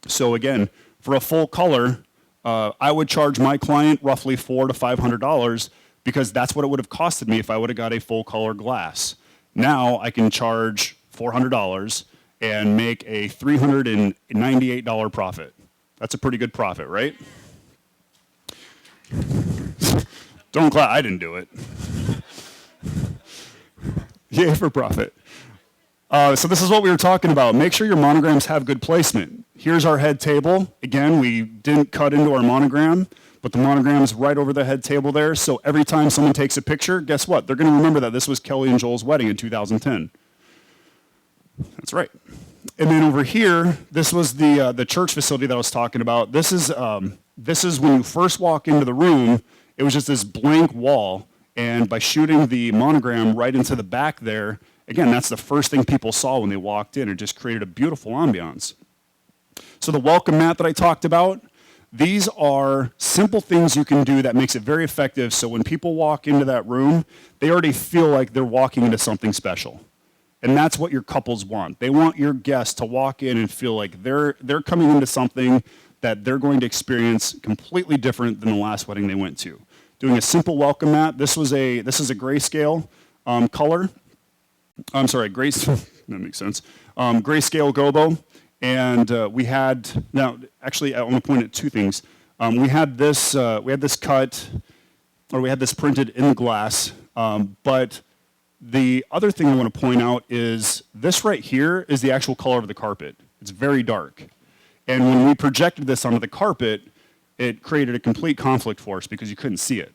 So again, for a full color, I would charge my client roughly $400 to $500 because that's what it would have costed me if I would have got a full color glass. Now I can charge $400 and make a $398 profit. That's a pretty good profit, right? Don't clap, I didn't do it. Yay for profit. So this is what we were talking about. Make sure your monograms have good placement. Here's our head table. Again, we didn't cut into our monogram, but the monogram is right over the head table there. So every time someone takes a picture, guess what? They're going to remember that this was Kelly and Joel's wedding in 2010. That's right. And then over here, this was the church facility that I was talking about. This is when you first walk into the room, it was just this blank wall. And by shooting the monogram right into the back there, again, that's the first thing people saw when they walked in. It just created a beautiful ambiance. So the welcome mat that I talked about, these are simple things you can do that makes it very effective. So when people walk into that room, they already feel like they're walking into something special. And that's what your couples want. They want your guests to walk in and feel like they're coming into something that they're going to experience completely different than the last wedding they went to. Doing a simple welcome mat. This is a grayscale color. I'm sorry, that makes sense. Grayscale gobo. And we had, now actually I want to point at two things. We had this cut, or we had this printed in the glass, but the other thing I want to point out is this right here is the actual color of the carpet. It's very dark. And when we projected this onto the carpet, it created a complete conflict for us because you couldn't see it.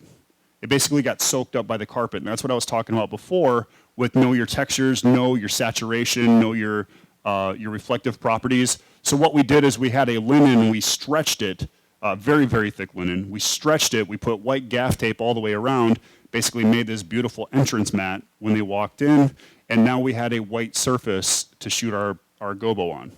It basically got soaked up by the carpet, and that's what I was talking about before with know your textures, know your saturation, know your reflective properties. So what we did is we had a linen, we stretched it, very, very thick linen. We stretched it, we put white gaff tape all the way around, basically made this beautiful entrance mat when they walked in, and now we had a white surface to shoot our gobo on.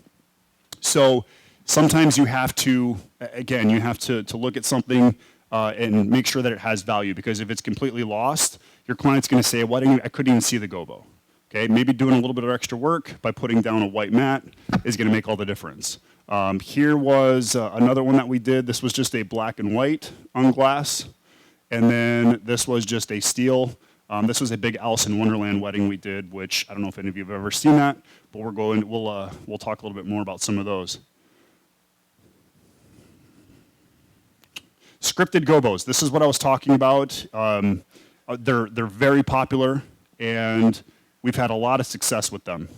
So sometimes you have to, again, you have to look at something and make sure that it has value, because if it's completely lost, your client's going to say, "Well, I couldn't even see the gobo." Okay, maybe doing a little bit of extra work by putting down a white mat is going to make all the difference. Here was another one that we did. This was just a black and white on glass, and then this was just a steel. This was a big Alice in Wonderland wedding we did, which I don't know if any of you have ever seen that, but we'll talk a little bit more about some of those. Scripted gobos. This is what I was talking about. They're very popular, and we've had a lot of success with them.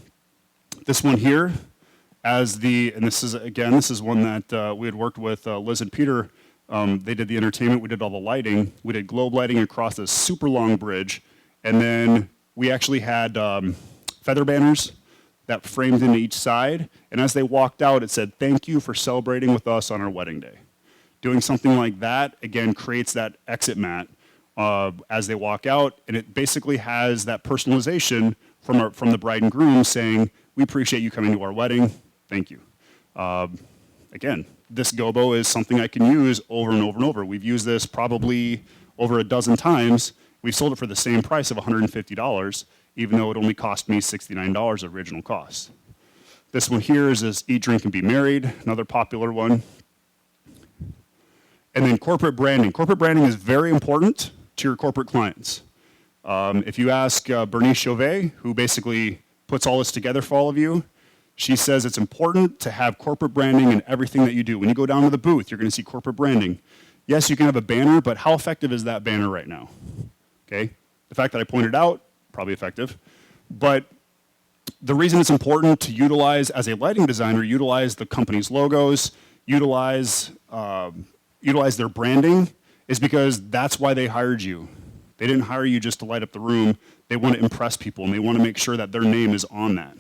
This one here, this is one that we had worked with Liz and Peter. They did the entertainment, we did all the lighting. We did globe lighting across this super long bridge, and then we actually had feather banners that framed into each side, and as they walked out, it said, "Thank you for celebrating with us on our wedding day." Doing something like that, again, creates that exit mat as they walk out, and it basically has that personalization from the bride and groom saying, "We appreciate you coming to our wedding. Thank you." Again, this gobo is something I can use over and over and over. We've used this probably over a dozen times. We've sold it for the same price of $150, even though it only cost me $69 original cost. This one here is this Eat, Drink, and Be Married, another popular one. And then corporate branding. Corporate branding is very important to your corporate clients. If you ask Bernice CHAUVET, who basically puts all this together for all of you, she says it's important to have corporate branding in everything that you do. When you go down to the booth, you're going to see corporate branding. Yes, you can have a banner, but how effective is that banner right now? Okay? The fact that I pointed out, probably effective. But the reason it's important to utilize, as a lighting designer, utilize the company's logos, utilize their branding, is because that's why they hired you. They didn't hire you just to light up the room. They want to impress people, and they want to make sure that their name is on that.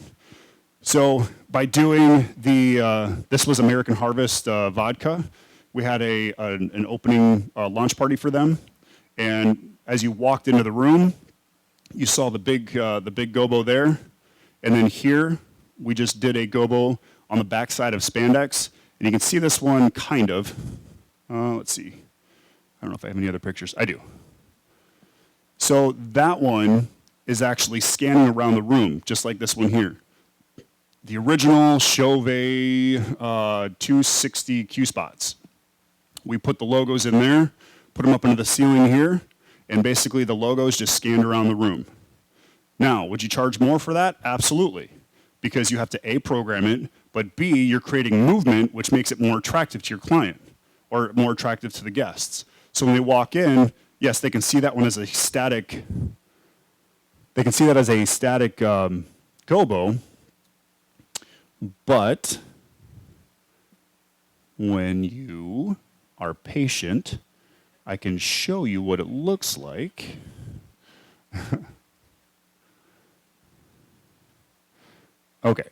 So by doing this was American Harvest vodka. We had an opening launch party for them, and as you walked into the room, you saw the big gobo there, and then here we just did a gobo on the backside of spandex, and you can see this one kind of. Let's see. I don't know if I have any other pictures. I do. So that one is actually scanning around the room, just like this one here. The original CHAUVET 260 Q spots. We put the logos in there, put them up into the ceiling here, and basically the logos just scanned around the room. Now, would you charge more for that? Absolutely. Because you have to A, program it, but B, you're creating movement, which makes it more attractive to your client, or more attractive to the guests. So when they walk in, yes, they can see that one as a static. They can see that as a static gobo, but when you are patient, I can show you what it looks like. Okay,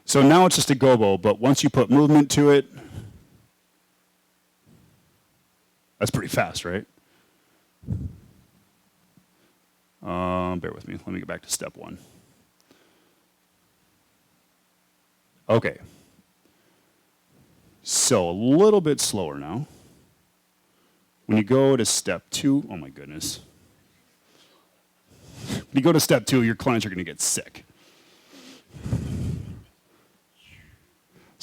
so now it's just a gobo, but once you put movement to it, that's pretty fast, right? Bear with me. Let me get back to step one. Okay. So a little bit slower now. When you go to step two, oh my goodness. When you go to step two, your clients are going to get sick.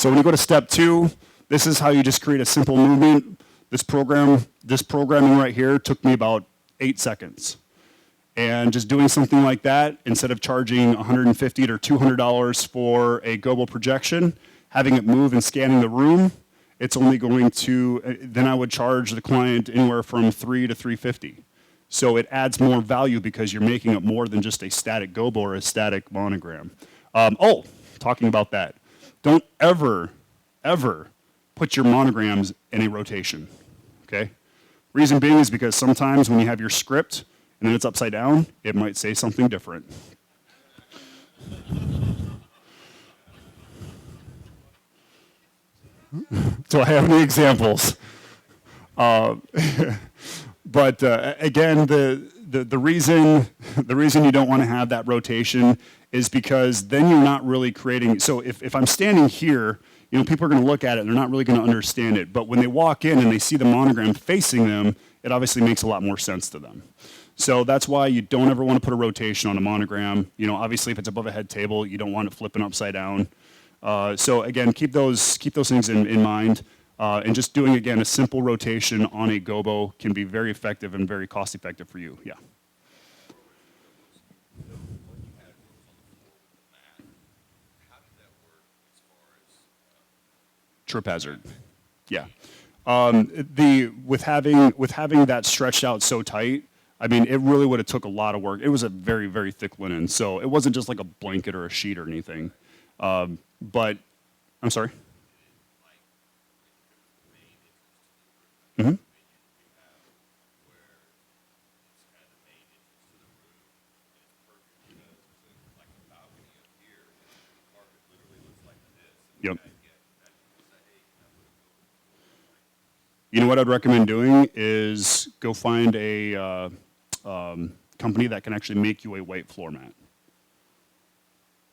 So when you go to step 2, this is how you just create a simple movement. This programming right here took me about 8 seconds. And just doing something like that, instead of charging $150 or $200 for a gobo projection, having it move and scanning the room, it's only going to, then I would charge the client anywhere from $300 to $350. So it adds more value because you're making it more than just a static gobo or a static monogram. Talking about that. Don't ever, ever put your monograms in a rotation, okay? Reason being is because sometimes when you have your script and then it's upside down, it might say something different. Do I have any examples? But again, the reason you don't want to have that rotation is because then you're not really creating. So if I'm standing here, people are going to look at it and they're not really going to understand it. But when they walk in and they see the monogram facing them, it obviously makes a lot more sense to them. So that's why you don't ever want to put a rotation on a monogram. Obviously if it's above a head table, you don't want it flipping upside down. So again, keep those things in mind. And just doing, again, a simple rotation on a gobo can be very effective and very cost effective for you. Yeah. Trip hazard. Yeah. With having that stretched out so tight, I mean, it really would have took a lot of work. It was a very, very thick linen, so it wasn't just like a blanket or a sheet or anything. But, I'm sorry? Mm-hmm. Yep. You know what I'd recommend doing is go find a company that can actually make you a white floor mat.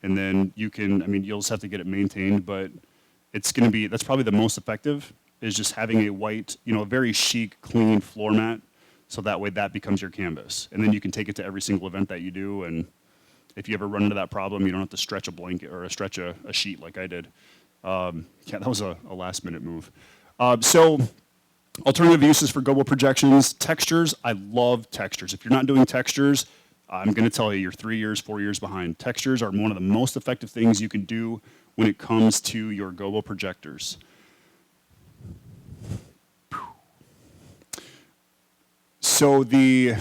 And then you'll just have to get it maintained, but that's probably the most effective, is just having a white, a very chic, clean floor mat, so that way that becomes your canvas. And then you can take it to every single event that you do, and if you ever run into that problem, you don't have to stretch a blanket or stretch a sheet like I did. That was a last-minute move. So alternative uses for gobo projections, textures. I love textures. If you're not doing textures, I'm going to tell you, you're 3 years, 4 years behind. Textures are one of the most effective things you can do when it comes to your gobo projectors. So the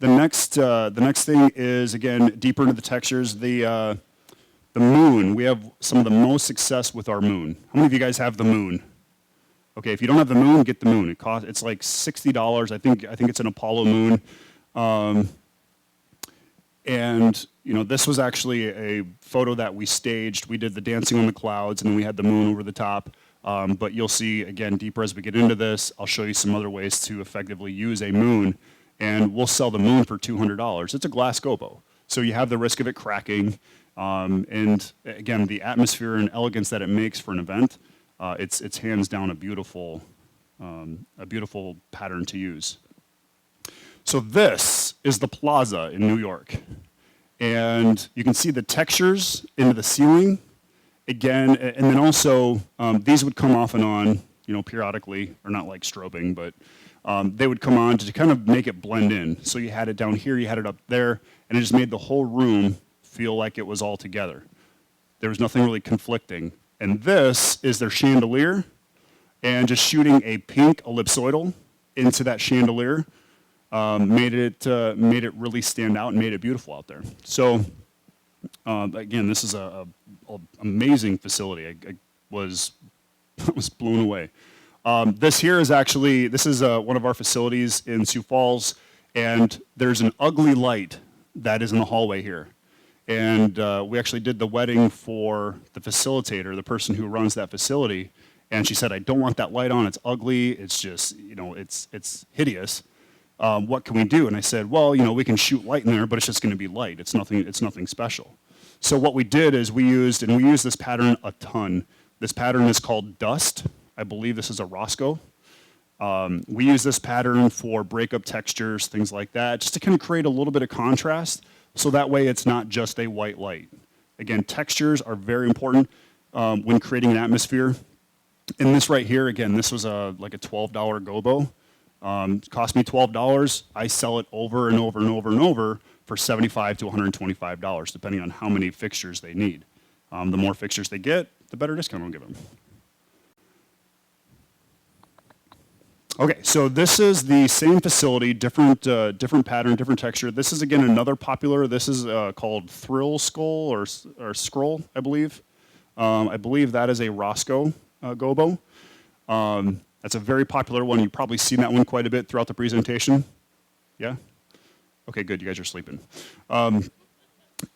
next thing is, again, deeper into the textures. The moon. We have some of the most success with our moon. How many of you guys have the moon? Okay, if you don't have the moon, get the moon. It's like $60. I think it's an Apollo moon. And this was actually a photo that we staged. We did the dancing on the clouds, and then we had the moon over the top. But you'll see, again, deeper as we get into this, I'll show you some other ways to effectively use a moon. And we'll sell the moon for $200. It's a glass gobo, so you have the risk of it cracking. And again, the atmosphere and elegance that it makes for an event, it's hands down a beautiful pattern to use. So this is the plaza in New York. And you can see the textures into the ceiling. Again, and then also, these would come off and on, periodically, or not like strobing, but they would come on to kind of make it blend in. So you had it down here, you had it up there, and it just made the whole room feel like it was all together. There was nothing really conflicting. And this is their chandelier, and just shooting a pink ellipsoidal into that chandelier made it really stand out and made it beautiful out there. So again, this is a amazing facility. I was blown away. This is one of our facilities in Sioux Falls, and there's an ugly light that is in the hallway here. And we actually did the wedding for the facilitator, the person who runs that facility, and she said, "I don't want that light on. It's ugly. It's just, it's hideous. What can we do?" And I said, "Well, we can shoot light in there, but it's just going to be light. It's nothing special." So what we did is we used this pattern a ton. This pattern is called Dust. I believe this is a Roscoe. We use this pattern for breakup textures, things like that, just to kind of create a little bit of contrast, so that way it's not just a white light. Again, textures are very important. when creating an atmosphere. And this right here, again, this was like a $12 gobo. It cost me $12. I sell it over and over and over and over for $75 to $125, depending on how many fixtures they need. The more fixtures they get, the better discount I'll give them. Okay, so this is the same facility, different pattern, different texture. This is, again, another popular. This is called Thrill Skull or Scroll, I believe. I believe that is a Roscoe gobo. That's a very popular one. You've probably seen that one quite a bit throughout the presentation. Yeah? Okay, good. You guys are sleeping.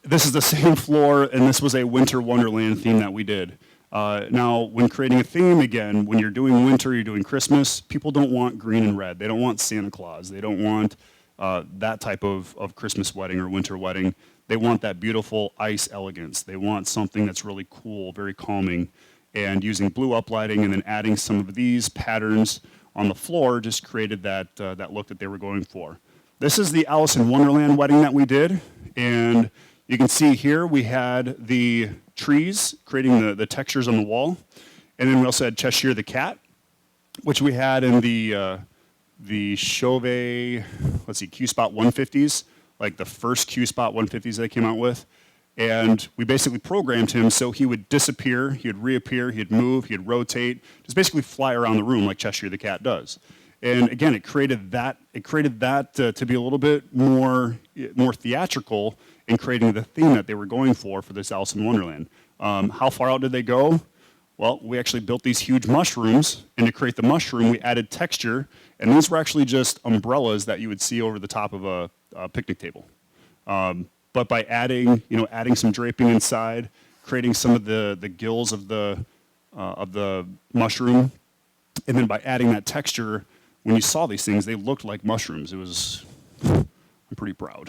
This is the same floor, and this was a Winter Wonderland theme that we did. Now, when creating a theme, again, when you're doing winter, you're doing Christmas, people don't want green and red. They don't want Santa Claus. They don't want that type of Christmas wedding or winter wedding. They want that beautiful ice elegance. They want something that's really cool, very calming. And using blue uplighting and then adding some of these patterns on the floor just created that look that they were going for. This is the Alice in Wonderland wedding that we did. And you can see here we had the trees creating the textures on the wall. And then we also had Cheshire the cat, which we had in the CHAUVET, let's see, Q-Spot 150s, like the first Q-Spot 150s they came out with. And we basically programmed him so he would disappear, he would reappear, he'd move, he'd rotate, just basically fly around the room like Cheshire the cat does. And again, it created that to be a little bit more theatrical in creating the theme that they were going for this Alice in Wonderland. How far out did they go? Well, we actually built these huge mushrooms, and to create the mushroom, we added texture, and these were actually just umbrellas that you would see over the top of a picnic table. But by adding some draping inside, creating some of the gills of the mushroom, and then by adding that texture, when you saw these things, they looked like mushrooms. I'm pretty proud.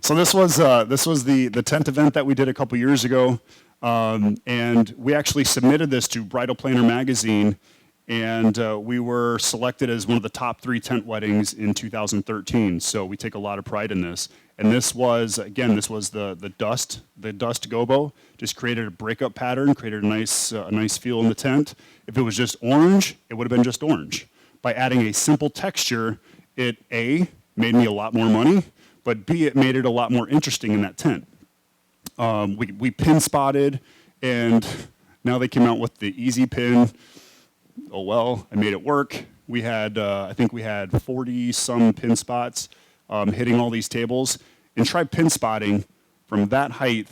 So this was the tent event that we did a couple years ago, and we actually submitted this to Bridal Planner magazine. And we were selected as one of the top 3 tent weddings in 2013. So we take a lot of pride in this. And this was the dust gobo. Just created a breakup pattern, created a nice feel in the tent. If it was just orange, it would have been just orange. By adding a simple texture, it A, made me a lot more money, but B, it made it a lot more interesting in that tent. We pin spotted, and now they came out with the easy pin. Oh well, I made it work. We had, I think we had 40-some pin spots hitting all these tables. And try pin spotting from that height,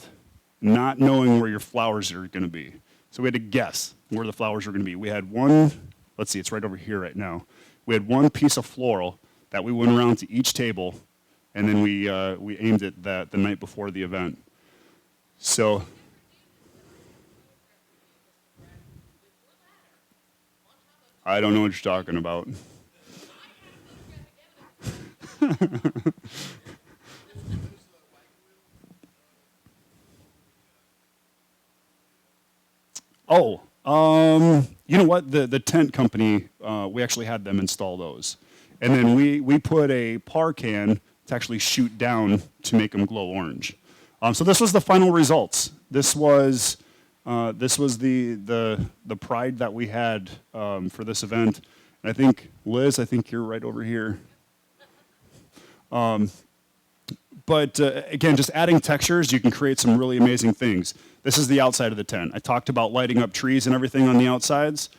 not knowing where your flowers are going to be. So we had to guess where the flowers were going to be. We had one, let's see, it's right over here right now. We had one piece of floral that we went around to each table, and then we aimed it the night before the event. So I don't know what you're talking about. You know what? The tent company, we actually had them install those. And then we put a par can to actually shoot down to make them glow orange. So this was the final results. This was the pride that we had for this event. And I think, Liz, you're right over here. But again, just adding textures, you can create some really amazing things. This is the outside of the tent. I talked about lighting up trees and everything on the outsides.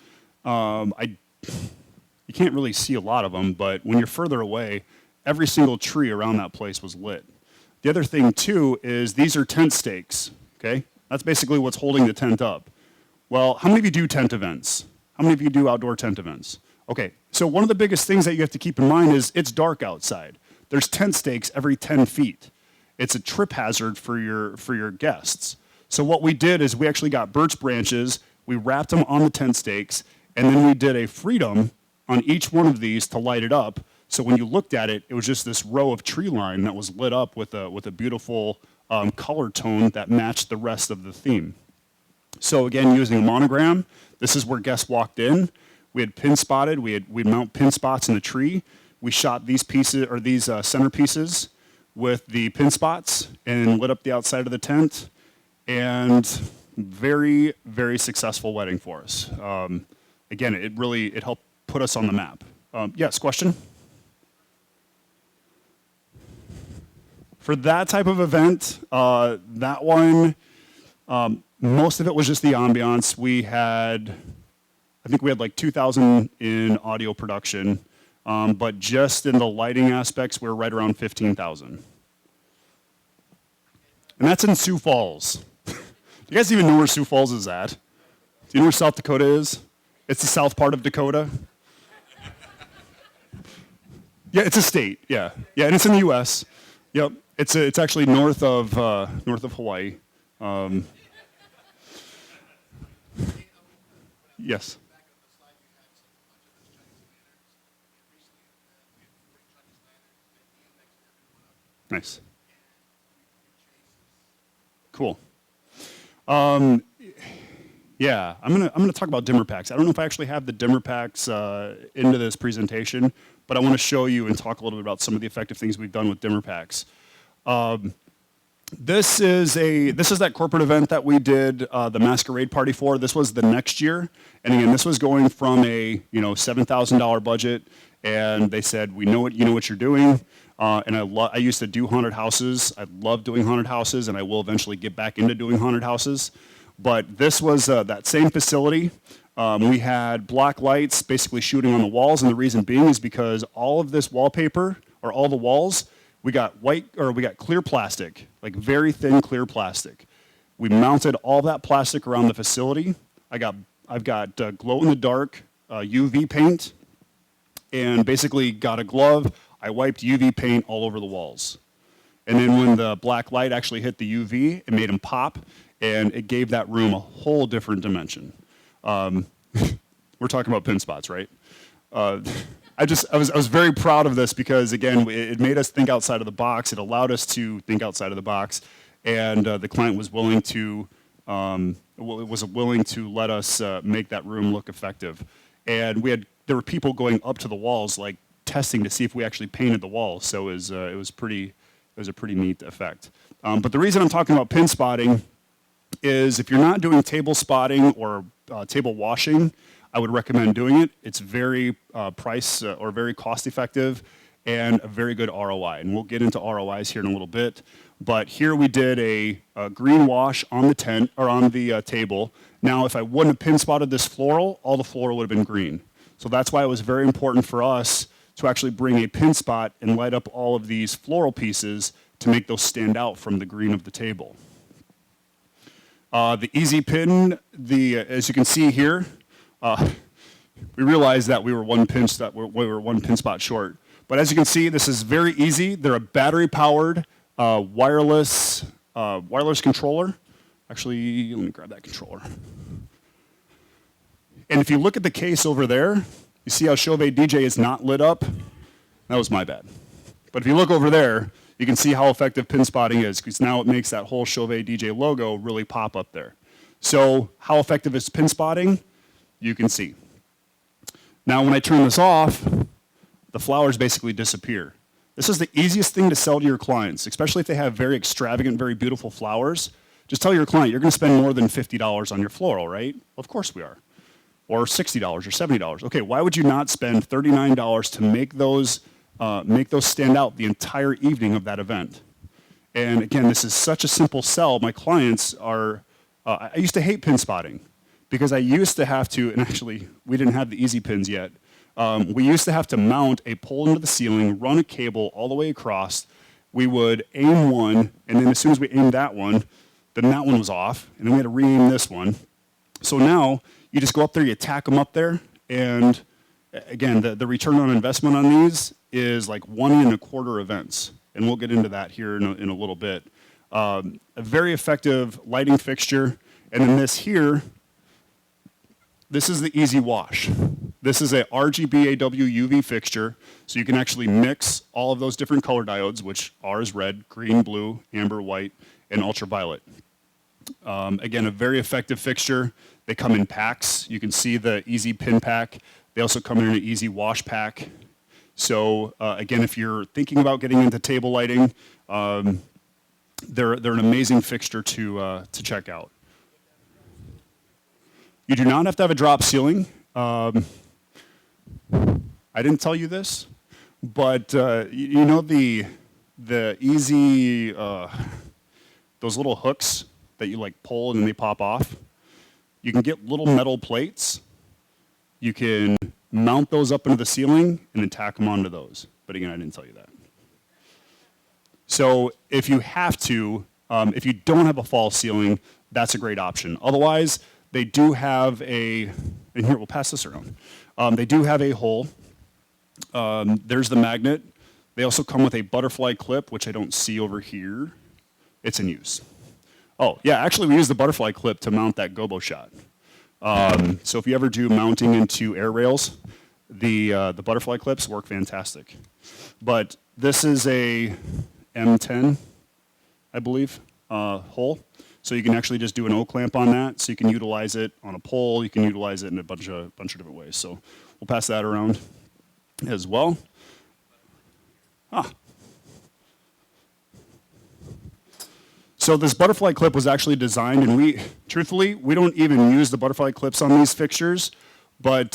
You can't really see a lot of them, but when you're further away, every single tree around that place was lit. The other thing, too, is these are tent stakes, okay? That's basically what's holding the tent up. Well, how many of you do tent events? How many of you do outdoor tent events? Okay, so one of the biggest things that you have to keep in mind is it's dark outside. There's tent stakes every 10 feet. It's a trip hazard for your guests. So what we did is we actually got birch branches, we wrapped them on the tent stakes, and then we did a freedom on each one of these to light it up. So when you looked at it, it was just this row of tree line that was lit up with a beautiful color tone that matched the rest of the theme. So again, using a monogram, this is where guests walked in. We had pin spotted. We'd mount pin spots in the tree. We shot these pieces or these centerpieces. with the pin spots and lit up the outside of the tent, and very, very successful wedding for us. Again, it helped put us on the map. Yes, question? For that type of event, that one, most of it was just the ambiance. I think we had like 2,000 in audio production, but just in the lighting aspects, we're right around 15,000. And that's in Sioux Falls. You guys even know where Sioux Falls is at? Do you know where South Dakota is? It's the south part of Dakota. Yeah, it's a state. Yeah, and it's in the U.S. Yep, it's actually north of Hawaii. Yes. Nice. Cool. Yeah, I'm gonna talk about dimmer packs. I don't know if I actually have the dimmer packs into this presentation, but I want to show you and talk a little bit about some of the effective things we've done with dimmer packs. This is that corporate event that we did the masquerade party for. This was the next year, and again, this was going from a $7,000 budget, and they said, you know what you're doing. And I used to do haunted houses. I love doing haunted houses, and I will eventually get back into doing haunted houses. But this was that same facility. We had black lights basically shooting on the walls, and the reason being is because all of this wallpaper, or all the walls, we got clear plastic, like very thin clear plastic. We mounted all that plastic around the facility. I've got glow-in-the-dark UV paint, and basically got a glove. I wiped UV paint all over the walls. And then when the black light actually hit the UV, it made them pop, and it gave that room a whole different dimension. We're talking about pin spots, right? I was very proud of this because, again, it made us think outside of the box. It allowed us to think outside of the box, and the client was willing to let us make that room look effective. And there were people going up to the walls, like testing to see if we actually painted the walls. So it was a pretty neat effect. But the reason I'm talking about pin spotting is if you're not doing table spotting or table washing, I would recommend doing it. It's very very cost effective and a very good ROI. And we'll get into ROIs here in a little bit. But here we did a green wash on the tent or on the table. Now, if I wouldn't have pin spotted this floral, all the floral would have been green. So that's why it was very important for us to actually bring a pin spot and light up all of these floral pieces to make those stand out from the green of the table. The easy pin, as you can see here, we realized that we were one pin spot short. But as you can see, this is very easy. They're a battery-powered wireless controller. Actually, let me grab that controller. And if you look at the case over there, you see how CHAUVET DJ is not lit up? That was my bad. But if you look over there, you can see how effective pin spotting is, because now it makes that whole CHAUVET DJ logo really pop up there. So how effective is pin spotting? You can see. Now when I turn this off, the flowers basically disappear. This is the easiest thing to sell to your clients, especially if they have very extravagant, very beautiful flowers. Just tell your client, you're going to spend more than $50 on your floral, right? Well, of course we are. Or $60 or $70. Okay, why would you not spend $39 to make those stand out the entire evening of that event? And again, this is such a simple sell. My clients are, I used to hate pin spotting because I used to have to, and actually we didn't have the easy pins yet. We used to have to mount a pole into the ceiling, run a cable all the way across. We would aim one, and then as soon as we aimed that one, then that one was off, and then we had to re-aim this one. So now, you just go up there, you tack them up there, and again, the return on investment on these is like 1.25 events, and we'll get into that here in a little bit. A very effective lighting fixture, and then this here, this is the easy wash. This is a RGB AW UV fixture, so you can actually mix all of those different color diodes, which are is red, green, blue, amber, white, and ultraviolet. Again, a very effective fixture. They come in packs. You can see the easy pin pack. They also come in an easy wash pack. So again, if you're thinking about getting into table lighting, they're an amazing fixture to check out. You do not have to have a drop ceiling. I didn't tell you this, but you know the easy those little hooks that you like pull and then they pop off. You can get little metal plates. You can mount those up into the ceiling and then tack them onto those. But again, I didn't tell you that. So if you have to, if you don't have a false ceiling, that's a great option. Otherwise, they do have and here, we'll pass this around. They do have a hole. There's the magnet. They also come with a butterfly clip, which I don't see over here. It's in use. Oh, yeah, actually we use the butterfly clip to mount that gobo shot. So if you ever do mounting into air rails, the butterfly clips work fantastic. But this is a M10, I believe, hole. So you can actually just do an O-clamp on that. So you can utilize it on a pole. You can utilize it in a bunch of different ways. So we'll pass that around as well. So this butterfly clip was actually designed, and truthfully, we don't even use the butterfly clips on these fixtures, but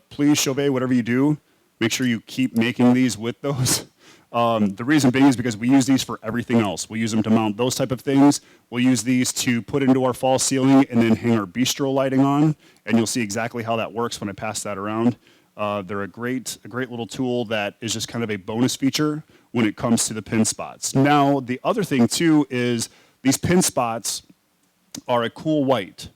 please, CHAUVET, whatever you do, make sure you keep making these with those. The reason being is because we use these for everything else. We use them to mount those type of things. We'll use these to put into our false ceiling and then hang our bistro lighting on, and you'll see exactly how that works when I pass that around. They're a great little tool that is just kind of a bonus feature when it comes to the pin spots. Now, the other thing too is these pin spots are a cool white.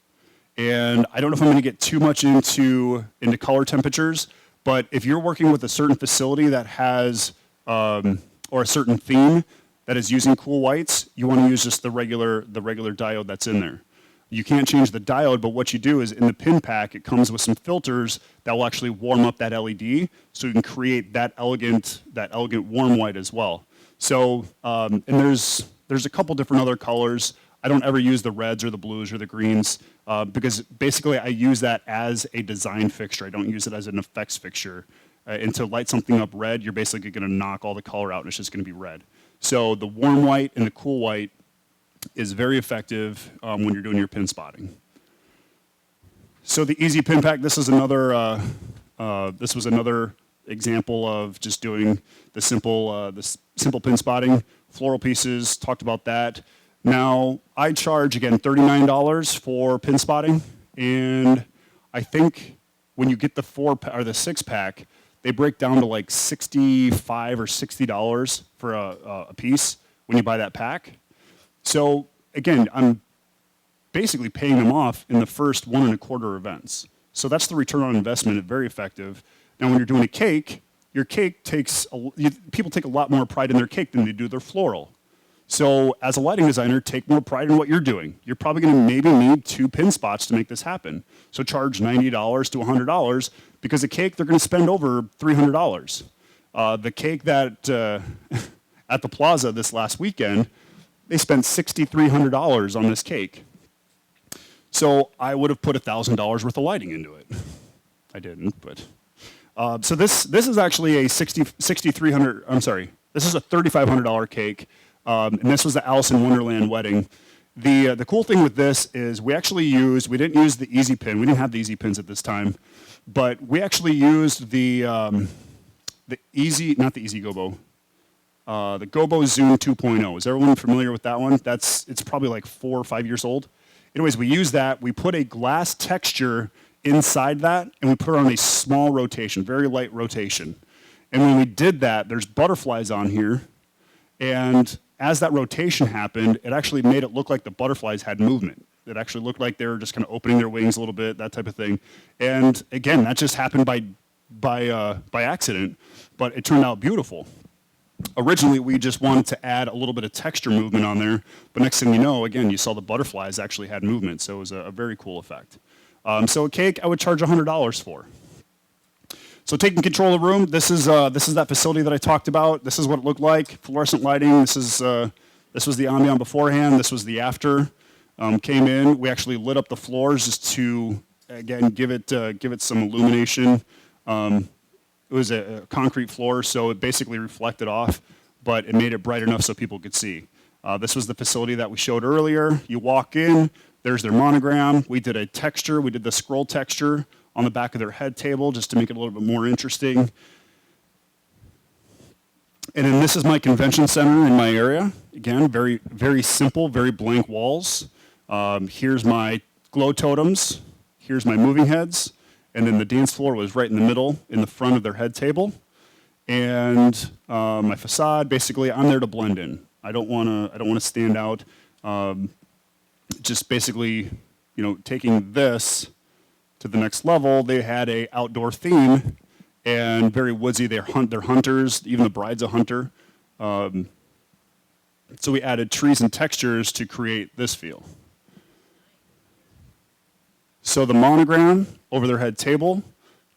And I don't know if I'm going to get too much into color temperatures, but if you're working with a certain facility that has, or a certain theme that is using cool whites, you want to use just the regular diode that's in there. You can't change the diode, but what you do is in the pin pack, it comes with some filters that will actually warm up that LED, so you can create that elegant warm white as well. So, and there's a couple different other colors. I don't ever use the reds or the blues or the greens because basically I use that as a design fixture. I don't use it as an effects fixture. And to light something up red, you're basically going to knock all the color out and it's just going to be red. So the warm white and the cool white is very effective when you're doing your pin spotting. So the easy pin pack, this was another example of just doing the simple pin spotting. Floral pieces, talked about that. Now, I charge, again, $39 for pin spotting, and I think when you get the 6-pack, they break down to like $65 or $60 for a piece when you buy that pack. So, again, I'm basically paying them off in the first 1 1/4 events. So that's the return on investment, very effective. Now, when you're doing a cake, your cake people take a lot more pride in their cake than they do their floral. So as a lighting designer, take more pride in what you're doing. You're probably going to maybe need 2 pin spots to make this happen. So charge $90 to $100 because a cake, they're going to spend over $300. The cake that at the plaza this last weekend, they spent $6,300 on this cake. So I would have put $1,000 worth of lighting into it. I didn't, but... so this is actually a $6,300. I'm sorry. This is a $3,500 cake, and this was the Alice in Wonderland wedding. The cool thing with this is we didn't use the easy pin. We didn't have the easy pins at this time, but we actually used the Gobo Zoom 2.0. Is everyone familiar with that one? It's probably like 4 or 5 years old. Anyways, we used that. We put a glass texture inside that, and we put it on a small rotation, very light rotation. And when we did that, there's butterflies on here, and as that rotation happened, it actually made it look like the butterflies had movement. It actually looked like they were just kind of opening their wings a little bit, that type of thing. And again, that just happened by accident, but it turned out beautiful. Originally, we just wanted to add a little bit of texture movement on there, but next thing you know, again, you saw the butterflies actually had movement, so it was a very cool effect. So a cake, I would charge $100 for. So taking control of the room, this is that facility that I talked about. This is what it looked like, fluorescent lighting. This was the ambient beforehand. This was the after. Came in, we actually lit up the floors just to, again, give it some illumination. It was a concrete floor, so it basically reflected off, but it made it bright enough so people could see. This was the facility that we showed earlier. You walk in, there's their monogram. We did a texture. We did the scroll texture on the back of their head table just to make it a little bit more interesting. And then this is my convention center in my area. Again, very, very simple, very blank walls. Here's my glow totems. Here's my moving heads. And then the dance floor was right in the middle, in the front of their head table. And my facade, basically, I'm there to blend in. I don't want to stand out. Just basically, taking this to the next level, they had a outdoor theme and very woodsy. They're hunters. Even the bride's a hunter. So we added trees and textures to create this feel. So the monogram over their head table,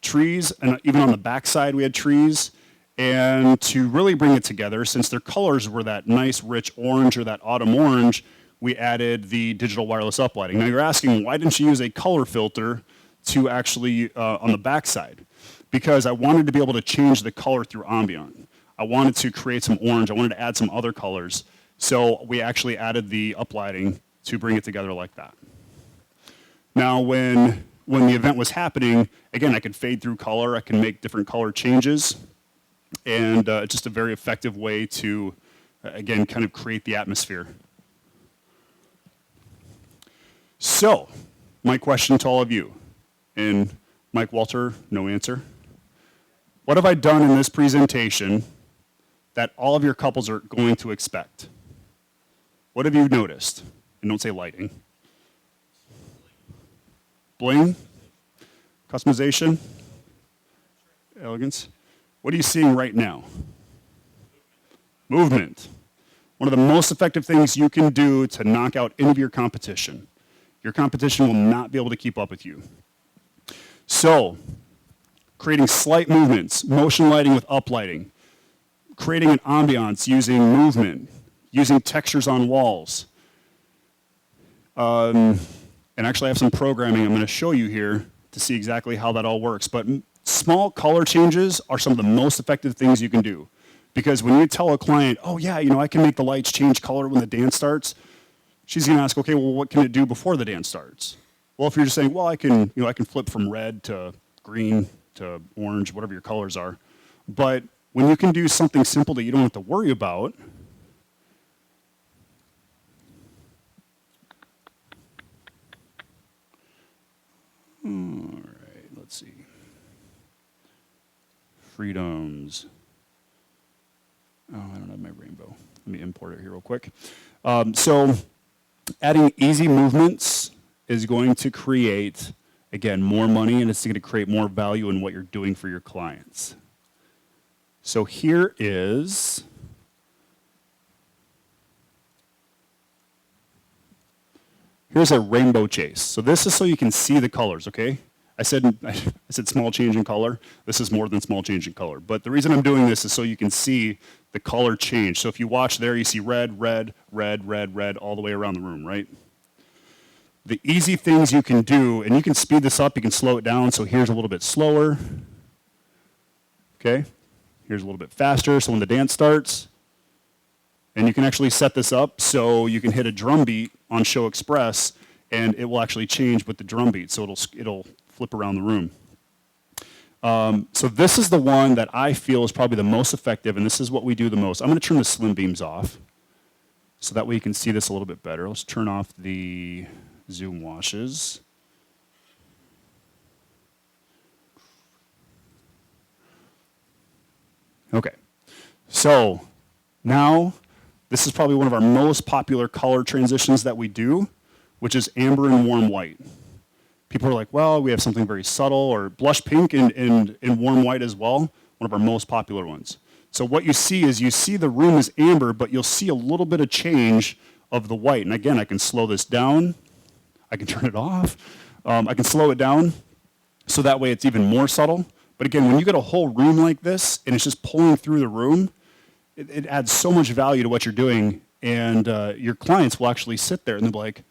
trees, and even on the back side we had trees. And to really bring it together, since their colors were that nice rich orange or that autumn orange, we added the digital wireless uplighting. Now you're asking, why didn't you use a color filter to actually on the back side? Because I wanted to be able to change the color through ambient. I wanted to create some orange. I wanted to add some other colors. So we actually added the uplighting to bring it together like that. Now when the event was happening, again, I could fade through color. I can make different color changes. And just a very effective way to, again, kind of create the atmosphere. So, my question to all of you, and Mike Walter, no answer. What have I done in this presentation that all of your couples are going to expect? What have you noticed? And don't say lighting. Bling? Customization? Elegance? What are you seeing right now? Movement. One of the most effective things you can do to knock out any of your competition. Your competition will not be able to keep up with you. So, creating slight movements, motion lighting with uplighting, creating an ambiance using movement, using textures on walls. And actually I have some programming I'm going to show you here to see exactly how that all works. But small color changes are some of the most effective things you can do. Because when you tell a client, oh yeah, I can make the lights change color when the dance starts, she's going to ask, okay, well, what can it do before the dance starts? Well, if you're just saying, well, I can flip from red to green to orange, whatever your colors are. But when you can do something simple that you don't have to worry about, all right, let's see. Freedoms. Oh, I don't have my rainbow. Let me import it here real quick. So adding easy movements is going to create, again, more money, and it's going to create more value in what you're doing for your clients. So here's a rainbow chase. So this is so you can see the colors, okay? I said small change in color. This is more than small change in color. But the reason I'm doing this is so you can see the color change. So if you watch there, you see red, red, red, red, red all the way around the room, right? The easy things you can do, and you can speed this up, you can slow it down. So here's a little bit slower. Okay? Here's a little bit faster. So when the dance starts, and you can actually set this up so you can hit a drum beat on Show Express, and it will actually change with the drum beat. So it'll flip around the room. So this is the one that I feel is probably the most effective, and this is what we do the most. I'm going to turn the slim beams off, so that way you can see this a little bit better. Let's turn off the zoom washes. Okay, so now this is probably one of our most popular color transitions that we do, which is amber and warm white. People are like, well, we have something very subtle, or blush pink and warm white as well, one of our most popular ones. So what you see is you see the room is amber, but you'll see a little bit of change of the white. And again, I can slow this down. I can turn it off. I can slow it down so that way it's even more subtle. But again, when you get a whole room like this and it's just pulling through the room, it adds so much value to what you're doing. And your clients will actually sit there and they'll be like,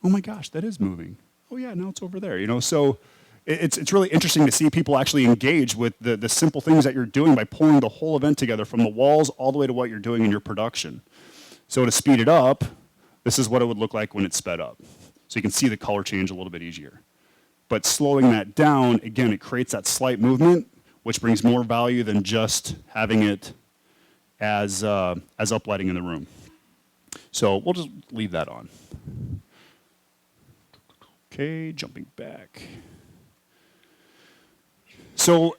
oh my gosh, that is moving. Oh yeah, now it's over there. So it's really interesting to see people actually engage with the simple things that you're doing by pulling the whole event together from the walls all the way to what you're doing in your production. So to speed it up, this is what it would look like when it's sped up. So you can see the color change a little bit easier. But slowing that down, again, it creates that slight movement, which brings more value than just having it as uplighting in the room. So we'll just leave that on. Okay, jumping back. So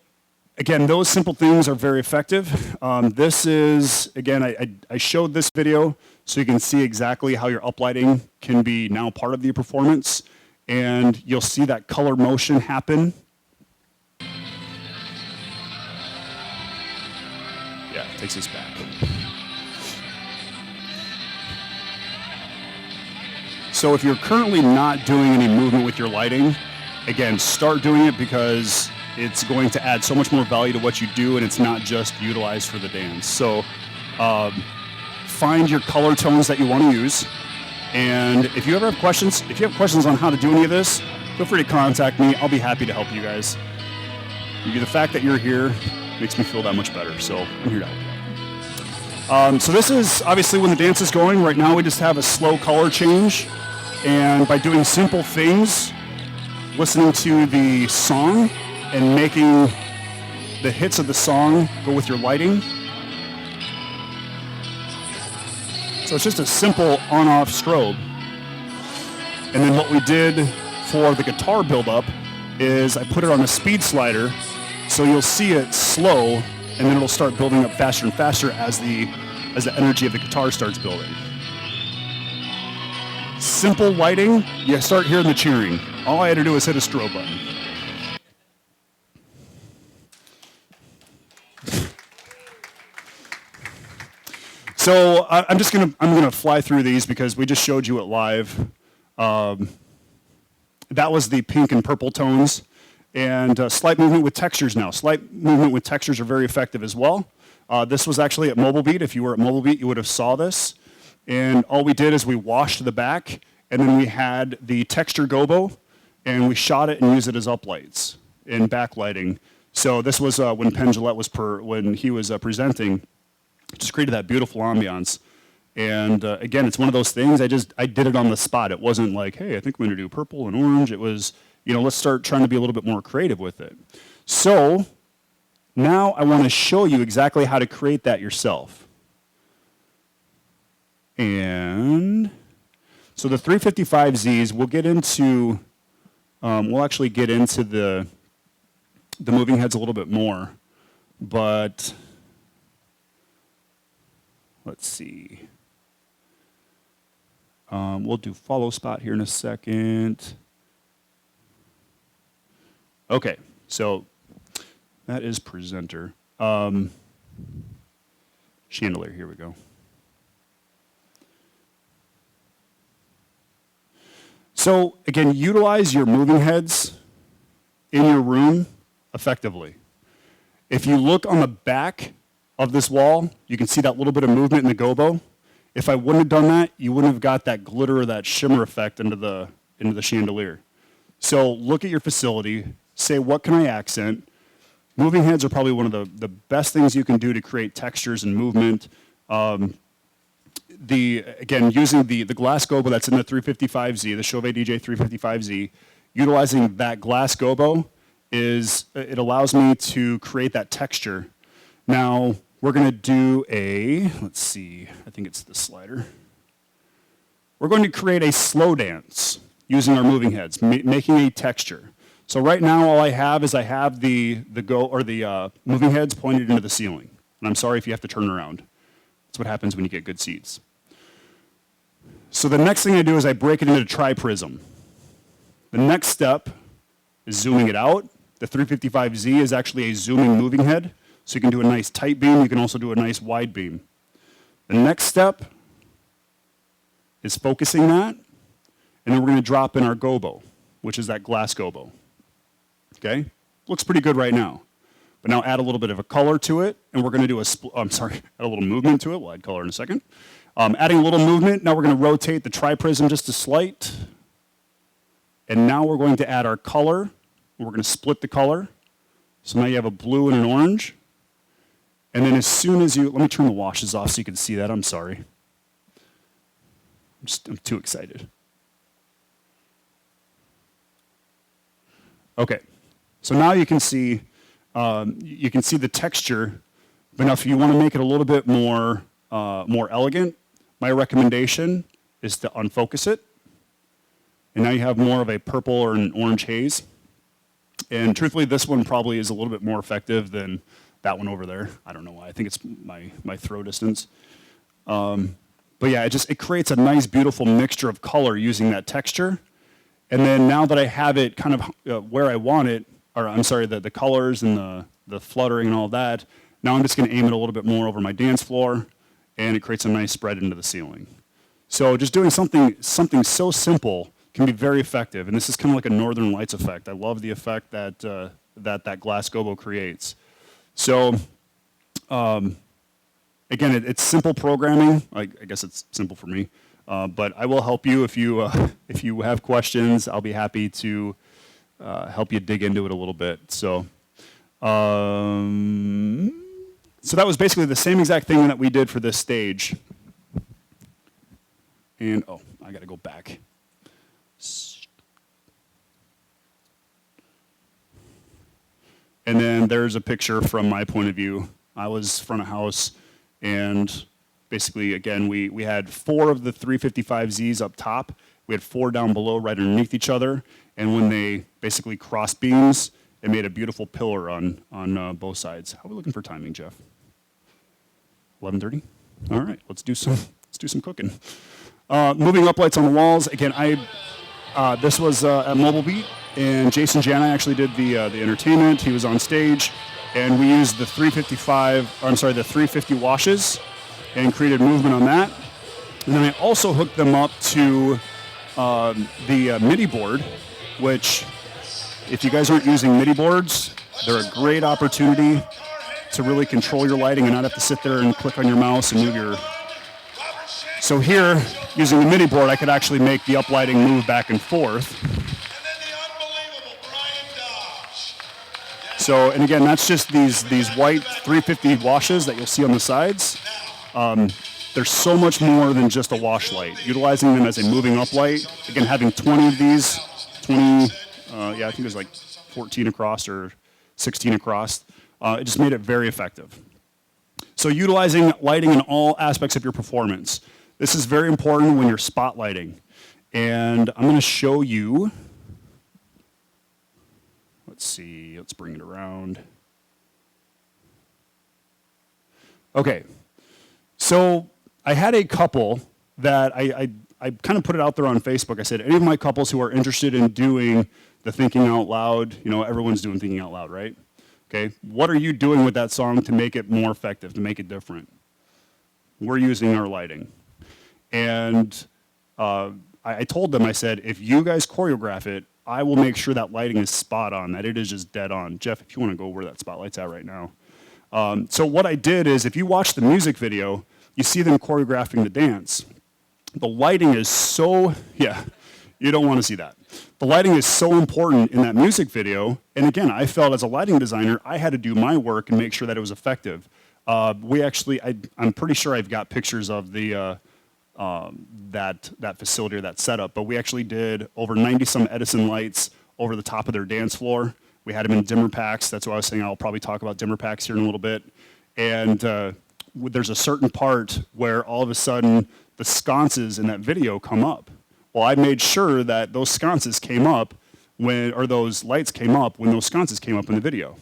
again, those simple things are very effective. This is, again, I showed this video so you can see exactly how your uplighting can be now part of the performance, and you'll see that color motion happen. Yeah, it takes us back. So if you're currently not doing any movement with your lighting, again, start doing it because it's going to add so much more value to what you do, and it's not just utilized for the dance. So find your color tones that you want to use. And if you ever have questions, on how to do any of this, feel free to contact me. I'll be happy to help you guys. The fact that you're here makes me feel that much better. So I'm here to help you. So this is obviously when the dance is going. Right now we just have a slow color change. And by doing simple things, listening to the song and making the hits of the song go with your lighting. So it's just a simple on-off strobe. And then what we did for the guitar build-up is I put it on a speed slider, so you'll see it slow, and then it'll start building up faster and faster as the energy of the guitar starts building. Simple lighting, you start hearing the cheering. All I had to do was hit a strobe button. So I'm gonna fly through these because we just showed you it live. That was the pink and purple tones, and slight movement with textures now. Slight movement with textures are very effective as well. This was actually at Mobile Beat. If you were at Mobile Beat, you would have saw this. And all we did is we washed the back, and then we had the texture gobo, and we shot it and used it as uplights and backlighting. So this was when Penn Jillette was when he was presenting. Just created that beautiful ambiance. And again, it's one of those things, I did it on the spot. It wasn't like, hey, I think I'm gonna do purple and orange. It was, let's start trying to be a little bit more creative with it. So now I wanna show you exactly how to create that yourself. And so the 355Zs, we'll actually get into the moving heads a little bit more, but let's see. We'll do follow spot here in a second. Okay, so that is presenter. Chandelier, here we go. So again, utilize your moving heads in your room effectively. If you look on the back of this wall, you can see that little bit of movement in the gobo. If I wouldn't have done that, you wouldn't have got that glitter or that shimmer effect into the chandelier. So look at your facility, say, what can I accent? Moving heads are probably one of the best things you can do to create textures and movement. Again, using the glass gobo that's in the 355Z, the CHAUVET DJ 355Z, utilizing that glass gobo it allows me to create that texture. Now, we're gonna do let's see, I think it's the slider. We're going to create a slow dance using our moving heads, making a texture. So right now, all I have is the moving heads pointed into the ceiling. And I'm sorry if you have to turn around. That's what happens when you get good seats. So the next thing I do is I break it into tri-prism. The next step is zooming it out. The 355Z is actually a zooming moving head. So you can do a nice tight beam. You can also do a nice wide beam. The next step is focusing that. And then we're going to drop in our gobo, which is that glass gobo. Okay? Looks pretty good right now. But now add a little bit of a color to it. And we're going to do add a little movement to it. We'll add color in a second. Adding a little movement. Now we're going to rotate the tri-prism just a slight. And now we're going to add our color. We're going to split the color. So now you have a blue and an orange. And then as soon as let me turn the washes off so you can see that. I'm sorry. I'm too excited. Okay, so now you can see the texture. But now if you want to make it a little bit more elegant, my recommendation is to unfocus it. And now you have more of a purple or an orange haze. And truthfully, this one probably is a little bit more effective than that one over there. I don't know why. I think it's my throw distance. But yeah, it creates a nice, beautiful mixture of color using that texture. And then now that I have it kind of where I want it, or I'm sorry, the colors and the fluttering and all that, now I'm just going to aim it a little bit more over my dance floor, and it creates a nice spread into the ceiling. So just doing something so simple can be very effective, and this is kind of like a Northern Lights effect. I love the effect that glass gobo creates. So again, it's simple programming. I guess it's simple for me, but I will help you if you have questions. I'll be happy to help you dig into it a little bit. So that was basically the same exact thing that we did for this stage. And I got to go back. And then there's a picture from my point of view. I was front of house, and basically, again, we had 4 of the 355Zs up top. We had 4 down below right underneath each other. And when they basically crossed beams, it made a beautiful pillar on both sides. How are we looking for timing, Jeff? 11:30? All right, let's do some cooking. Moving uplights on the walls. Again, this was at Mobile Beat, and Jason Jana actually did the entertainment. He was on stage, and we used the 350 washes and created movement on that. And then I also hooked them up to the MIDI board, which, if you guys aren't using MIDI boards, they're a great opportunity to really control your lighting and not have to sit there and click on your mouse and move your... So here, using the MIDI board, I could actually make the uplighting move back and forth. So, and again, that's just these white 350 washes that you'll see on the sides. There's so much more than just a wash light. Utilizing them as a moving uplight, again, having 20 of these, I think it was like 14 across or 16 across, it just made it very effective. So utilizing lighting in all aspects of your performance. This is very important when you're spotlighting. And I'm going to show you, let's bring it around. Okay, so I had a couple that I kind of put it out there on Facebook. I said, any of my couples who are interested in doing the thinking out loud, everyone's doing thinking out loud, right? Okay, what are you doing with that song to make it more effective, to make it different? We're using our lighting. And I told them, I said, if you guys choreograph it, I will make sure that lighting is spot on, that it is just dead on. Jeff, if you want to go where that spotlight's at right now. So what I did is, if you watch the music video, you see them choreographing the dance. The lighting is so, you don't want to see that. The lighting is so important in that music video. And again, I felt as a lighting designer, I had to do my work and make sure that it was effective. I'm pretty sure I've got pictures of the that facility or that setup, but we actually did over 90-some Edison lights over the top of their dance floor. We had them in dimmer packs. That's why I was saying I'll probably talk about dimmer packs here in a little bit. And there's a certain part where all of a sudden the sconces in that video come up. Well, I made sure that those sconces came up those lights came up when those sconces came up in the video.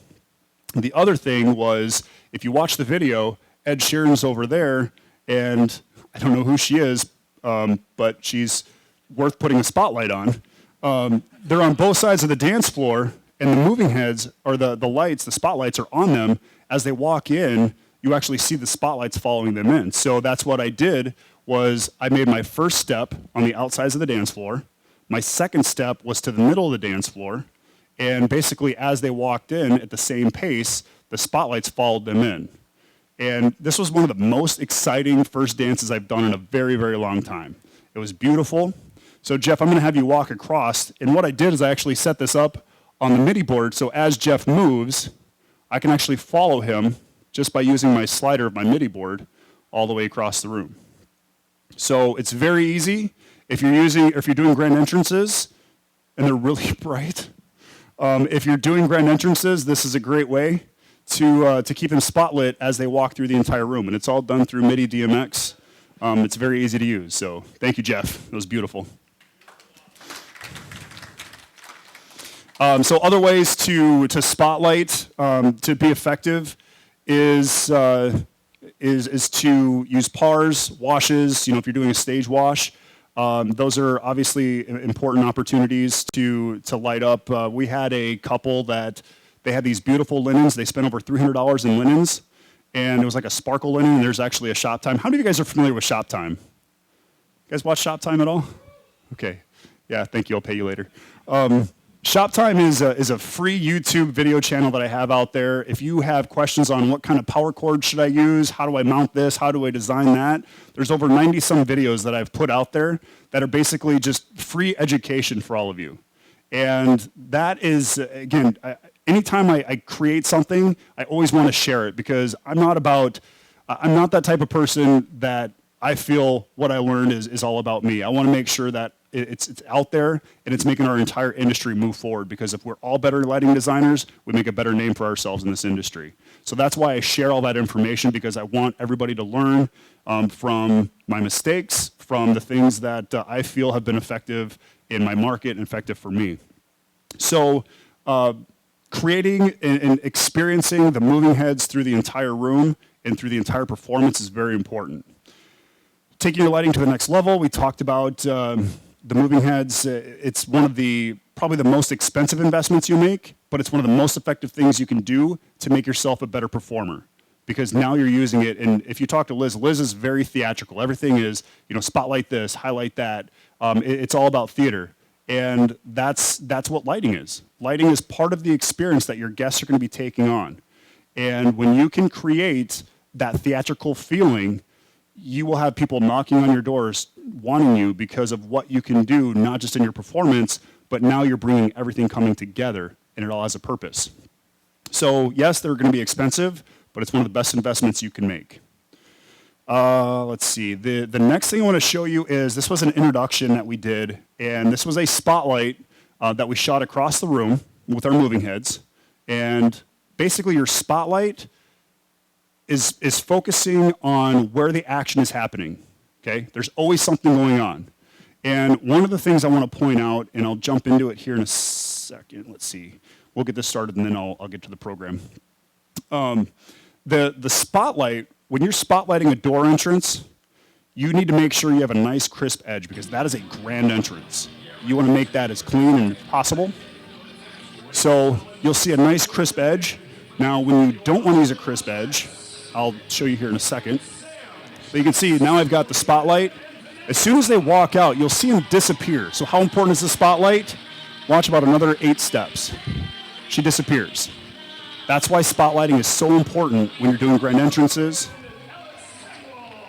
The other thing was, if you watch the video, Ed Sheeran's over there, and I don't know who she is, but she's worth putting a spotlight on. They're on both sides of the dance floor, and the moving heads, or the lights, the spotlights are on them. As they walk in, you actually see the spotlights following them in. So that's what I did, was I made my first step on the outsides of the dance floor. My second step was to the middle of the dance floor. And basically, as they walked in at the same pace, the spotlights followed them in. And this was one of the most exciting first dances I've done in a very, very long time. It was beautiful. So Jeff, I'm going to have you walk across. And what I did is I actually set this up on the MIDI board, so as Jeff moves, I can actually follow him just by using my slider of my MIDI board all the way across the room. So it's very easy. If you're doing grand entrances, and they're really bright, if you're doing grand entrances, this is a great way to keep them spotlit as they walk through the entire room. And it's all done through MIDI DMX. It's very easy to use. So thank you, Jeff. That was beautiful. So other ways to spotlight to be effective is to use pars, washes. If you're doing a stage wash, those are obviously important opportunities to light up. We had a couple that they had these beautiful linens. They spent over $300 in linens, and it was like a sparkle linen. And there's actually a Shop Time. How many of you guys are familiar with Shop Time? You guys watch Shop Time at all? Okay. Yeah. Thank you. I'll pay you later. Shop Time is a free YouTube video channel that I have out there. If you have questions on what kind of power cord should I use, how do I mount this, how do I design that, there's over 90-some videos that I've put out there that are basically just free education for all of you. And that is, again, anytime I create something, I always want to share it because I'm not that type of person that I feel what I learned is all about me. I want to make sure that it's out there and it's making our entire industry move forward, because if we're all better lighting designers, we make a better name for ourselves in this industry. So that's why I share all that information, because I want everybody to learn from my mistakes, from the things that I feel have been effective in my market and effective for me. So creating and experiencing the moving heads through the entire room and through the entire performance is very important. Taking your lighting to the next level, we talked about the moving heads. It's one of probably the most expensive investments you make, but it's one of the most effective things you can do to make yourself a better performer, because now you're using it. And if you talk to Liz, Liz is very theatrical. Everything is, spotlight this, highlight that. It's all about theater. And that's what lighting is. Lighting is part of the experience that your guests are going to be taking on. And when you can create that theatrical feeling, you will have people knocking on your doors wanting you because of what you can do, not just in your performance, but now you're bringing everything coming together, and it all has a purpose. So yes, they're going to be expensive, but it's one of the best investments you can make. Let's see. The next thing I want to show you is, this was an introduction that we did, and this was a spotlight that we shot across the room with our moving heads. And basically your spotlight is focusing on where the action is happening, okay? There's always something going on. And one of the things I want to point out, and I'll jump into it here in a second. Let's see. We'll get this started, and then I'll get to the program. The spotlight, when you're spotlighting a door entrance, you need to make sure you have a nice crisp edge, because that is a grand entrance. You want to make that as clean as possible. So you'll see a nice crisp edge. Now, when you don't want to use a crisp edge, I'll show you here in a second. But you can see now I've got the spotlight. As soon as they walk out, you'll see them disappear. So how important is the spotlight? Watch about another 8 steps. She disappears. That's why spotlighting is so important when you're doing grand entrances.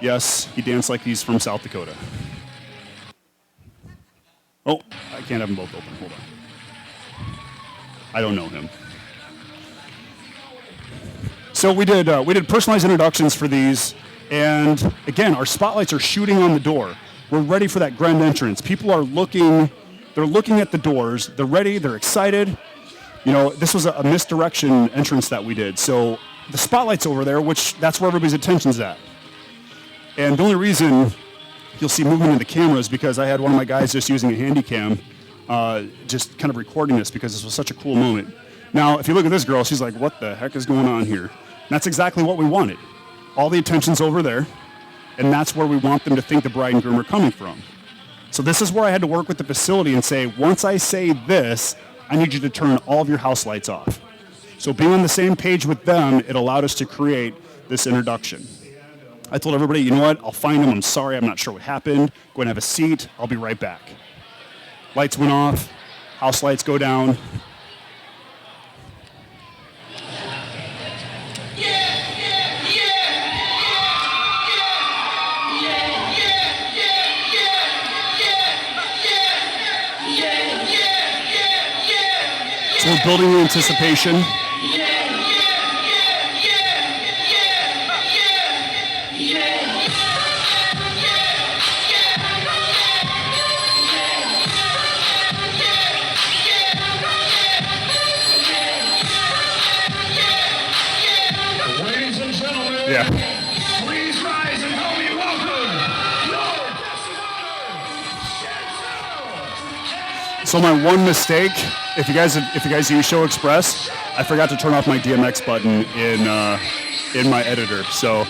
Yes, he danced like he's from South Dakota. Oh, I can't have them both open. Hold on. I don't know him. So we did personalized introductions for these, and again, our spotlights are shooting on the door. We're ready for that grand entrance. People are looking, they're looking at the doors, they're ready, they're excited. This was a misdirection entrance that we did. So the spotlight's over there, which that's where everybody's attention's at. And the only reason you'll see movement in the camera is because I had one of my guys just using a handy cam, just kind of recording this, because this was such a cool moment. Now, if you look at this girl, she's like, what the heck is going on here? And that's exactly what we wanted. All the attention's over there, and that's where we want them to think the bride and groom are coming from. So this is where I had to work with the facility and say, once I say this, I need you to turn all of your house lights off. So being on the same page with them, it allowed us to create this introduction. I told everybody, you know what, I'll find them. I'm sorry, I'm not sure what happened. Go and have a seat. I'll be right back. Lights went off. House lights go down. So we're building the anticipation. Ladies and gentlemen, Yeah. please rise and help me welcome your So my one mistake, if you guys use Show Express, I forgot to turn off my DMX button in my editor. So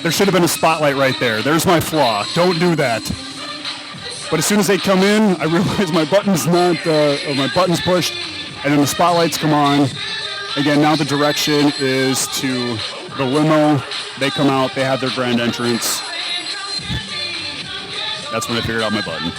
there should have been a spotlight right there. There's my flaw. Don't do that. But as soon as they come in, I realize my button's my button's pushed, and then the spotlights come on. Again, now the direction is to the limo. They come out. They have their grand entrance. That's when I figured out my button.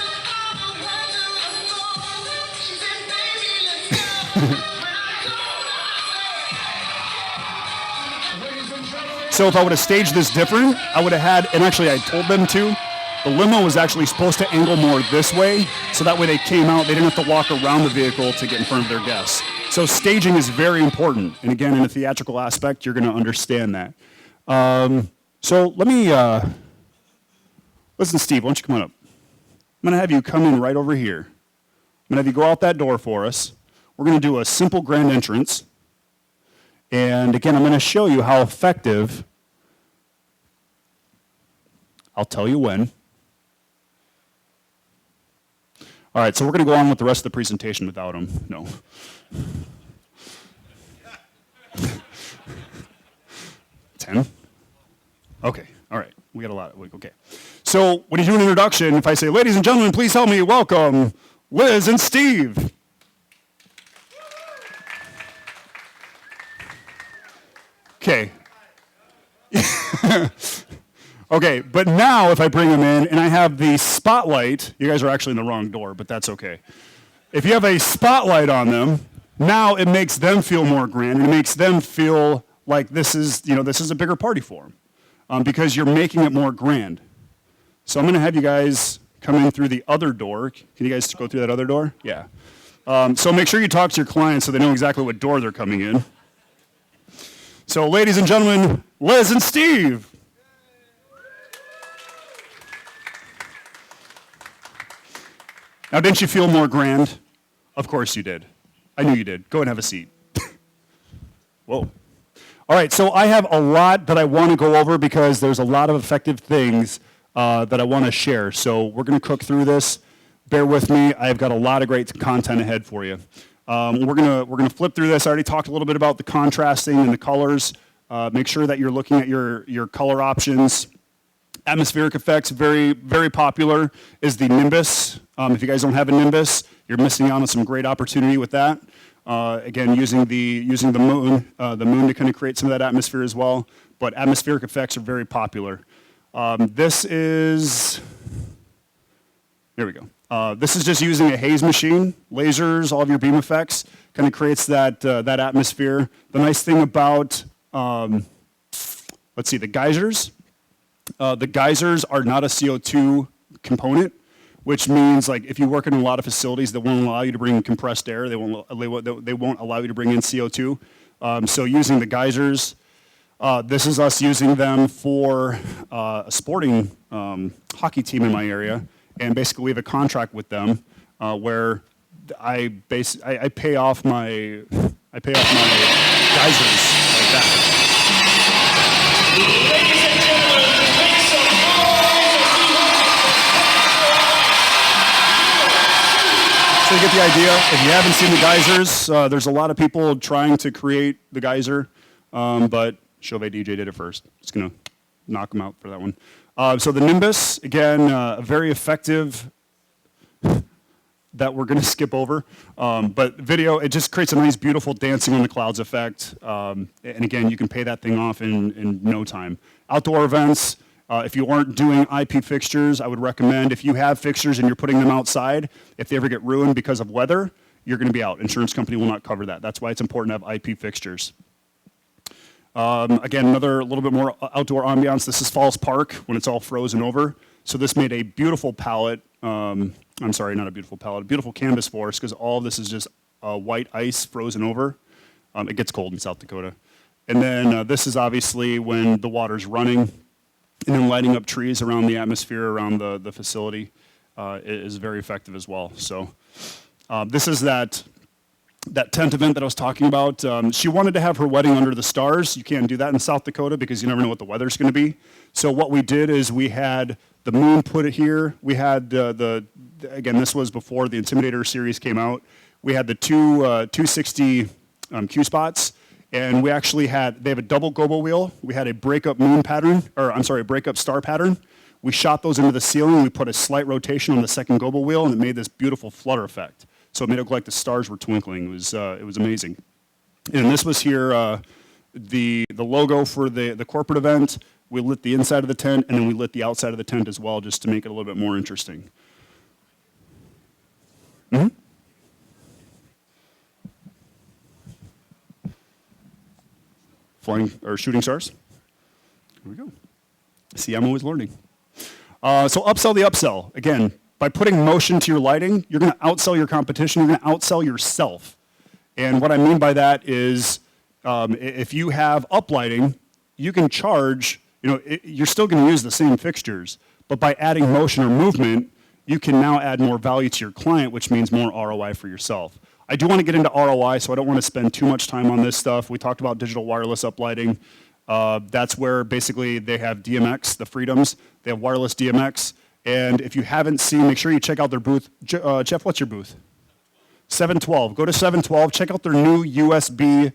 So if I would have staged this different, I would have had, and actually I told them to, the limo was actually supposed to angle more this way, so that way they came out, they didn't have to walk around the vehicle to get in front of their guests. So staging is very important, and again, in a theatrical aspect, you're going to understand that. So let me, listen, Steve, why don't you come on up? I'm going to have you come in right over here. I'm going to have you go out that door for us. We're going to do a simple grand entrance. And again, I'm going to show you how effective. I'll tell you when. All right, so we're going to go on with the rest of the presentation without him. No. $10? Okay, all right. We got a lot. Okay. So when you do an introduction, if I say, ladies and gentlemen, please help me welcome Liz and Steve. Okay. Okay, but now if I bring them in and I have the spotlight, you guys are actually in the wrong door, but that's okay. If you have a spotlight on them, now it makes them feel more grand, and it makes them feel like this is a bigger party for them, because you're making it more grand. So I'm going to have you guys come in through the other door. Can you guys go through that other door? Yeah. So make sure you talk to your clients so they know exactly what door they're coming in. So, ladies and gentlemen, Liz and Steve. Now, didn't you feel more grand? Of course you did. I knew you did. Go and have a seat. Whoa. All right, so I have a lot that I want to go over because there's a lot of effective things that I want to share. So we're going to cook through this. Bear with me. I've got a lot of great content ahead for you. We're gonna flip through this. I already talked a little bit about the contrasting and the colors. Make sure that you're looking at your color options. Atmospheric effects, very, very popular, is the Nimbus. If you guys don't have a Nimbus, you're missing out on some great opportunity with that. Again, using the moon to kind of create some of that atmosphere as well. But atmospheric effects are very popular. This is, there we go. This is just using a haze machine, lasers, all of your beam effects, kind of creates that atmosphere. The nice thing about, let's see, the geysers. The geysers are not a CO2 component, which means like if you work in a lot of facilities that won't allow you to bring compressed air, they won't allow you to bring in CO2. So using the geysers, this is us using them for a sporting hockey team in my area. And basically, we have a contract with them where I pay off my geysers like that. Ladies and gentlemen, make some noise. So you get the idea. If you haven't seen the geysers, there's a lot of people trying to create the geyser, but CHAUVET DJ did it first. Just gonna knock them out for that one. So the Nimbus, again, very effective that we're going to skip over. But video, it just creates a nice, beautiful dancing on the clouds effect. And again, you can pay that thing off in no time. Outdoor events, if you aren't doing IP fixtures, I would recommend if you have fixtures and you're putting them outside, if they ever get ruined because of weather, you're going to be out. Insurance company will not cover that. That's why it's important to have IP fixtures. Again, another little bit more outdoor ambiance. This is Falls Park when it's all frozen over. So this made a beautiful palette. I'm sorry, not a beautiful palette, a beautiful canvas for us because all of this is just white ice frozen over. It gets cold in South Dakota. And then this is obviously when the water's running, and then lighting up trees around the atmosphere, around the facility is very effective as well. So this is that tent event that I was talking about. She wanted to have her wedding under the stars. You can't do that in South Dakota because you never know what the weather's going to be. So what we did is we had the moon put it here. We had again, this was before the Intimidator series came out. We had the 260 Q spots, and we actually they have a double gobo wheel. We had a breakup moon pattern, breakup star pattern. We shot those into the ceiling. We put a slight rotation on the second gobo wheel, and it made this beautiful flutter effect. So it made it look like the stars were twinkling. It was amazing. And this was here, the logo for the corporate event. We lit the inside of the tent, and then we lit the outside of the tent as well, just to make it a little bit more interesting. Mm-hmm. Flying or shooting stars. Here we go. See, I'm always learning. So upsell the upsell. Again, by putting motion to your lighting, you're going to outsell your competition. You're going to outsell yourself. And what I mean by that is, if you have uplighting, you can charge. You're still going to use the same fixtures, but by adding motion or movement, you can now add more value to your client, which means more ROI for yourself. I do want to get into ROI, so I don't want to spend too much time on this stuff. We talked about digital wireless uplighting. That's where basically they have DMX, the Freedoms. They have wireless DMX. And if you haven't seen, make sure you check out their booth. Jeff, what's your booth? 712. Go to 712. Check out their new USB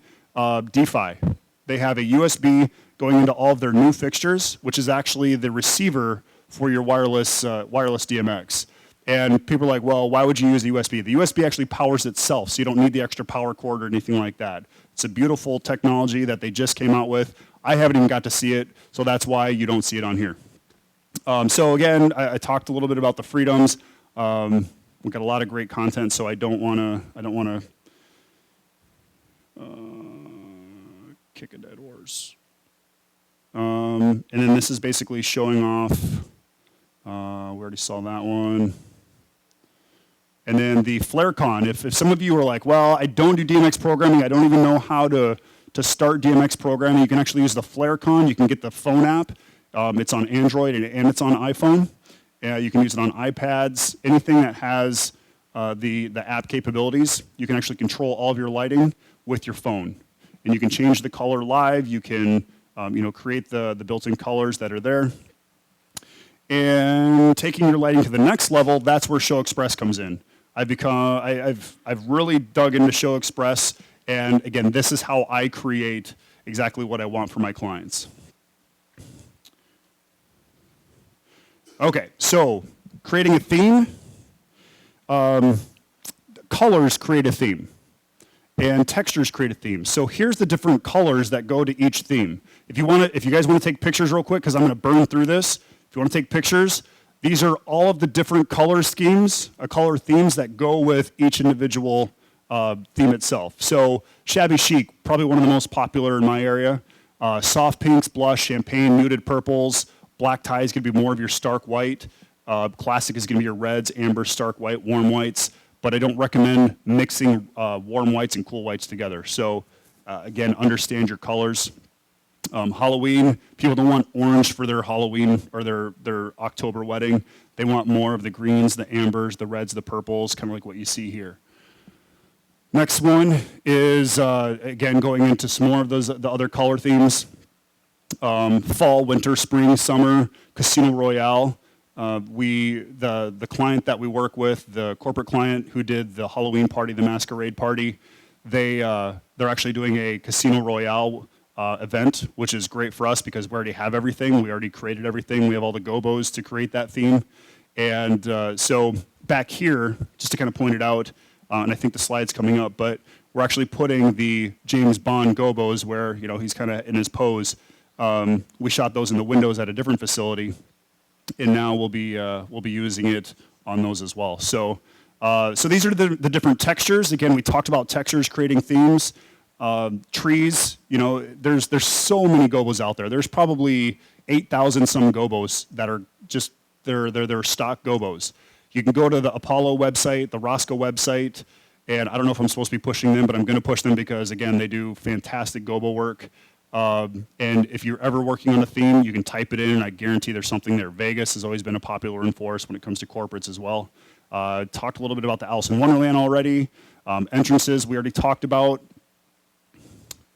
DeFi. They have a USB going into all of their new fixtures, which is actually the receiver for your wireless DMX. And people are like, well, why would you use the USB? The USB actually powers itself, so you don't need the extra power cord or anything like that. It's a beautiful technology that they just came out with. I haven't even got to see it, so that's why you don't see it on here. So again, I talked a little bit about the Freedoms. We've got a lot of great content, so I don't want to kick a dead horse. And then this is basically showing off. We already saw that one. And then the FlareCon. If some of you are like, well, I don't do DMX programming, I don't even know how to start DMX programming, you can actually use the FlareCon. You can get the phone app. It's on Android and it's on iPhone. You can use it on iPads. Anything that has the app capabilities, you can actually control all of your lighting with your phone. And you can change the color live. You can create the built-in colors that are there. And taking your lighting to the next level, that's where Show Express comes in. I've really dug into Show Express, and again, this is how I create exactly what I want for my clients. Okay, so creating a theme, colors create a theme, and textures create a theme. So here's the different colors that go to each theme. If you guys want to take pictures real quick, because I'm going to burn through this. If you want to take pictures, these are all of the different color schemes, color themes that go with each individual theme itself. So shabby chic, probably one of the most popular in my area. Soft pinks, blush, champagne, muted purples. Black tie is going to be more of your stark white. Classic is going to be your reds, amber, stark white, warm whites. But I don't recommend mixing warm whites and cool whites together. So again, understand your colors. Halloween, people don't want orange for their Halloween or their October wedding. They want more of the greens, the ambers, the reds, the purples, kind of like what you see here. Next one is, again, going into some more of the other color themes. Fall, winter, spring, summer, Casino Royale. The client that we work with, the corporate client who did the Halloween party, the masquerade party, they're actually doing a Casino Royale event, which is great for us because we already have everything. We already created everything. We have all the gobos to create that theme. And so back here, just to kind of point it out, and I think the slide's coming up, but we're actually putting the James Bond gobos where he's kind of in his pose. We shot those in the windows at a different facility, and now we'll be using it on those as well. So these are the different textures. Again, we talked about textures creating themes. Trees, there's so many gobos out there. There's probably 8,000 some gobos that are just they're stock gobos. You can go to the Apollo website, the Roscoe website, And I don't know if I'm supposed to be pushing them, but I'm going to push them because, again, they do fantastic gobo work. And if you're ever working on a theme, you can type it in, and I guarantee there's something there. Vegas has always been a popular one for us when it comes to corporates as well. Talked a little bit about the Alice in Wonderland already. Entrances we already talked about.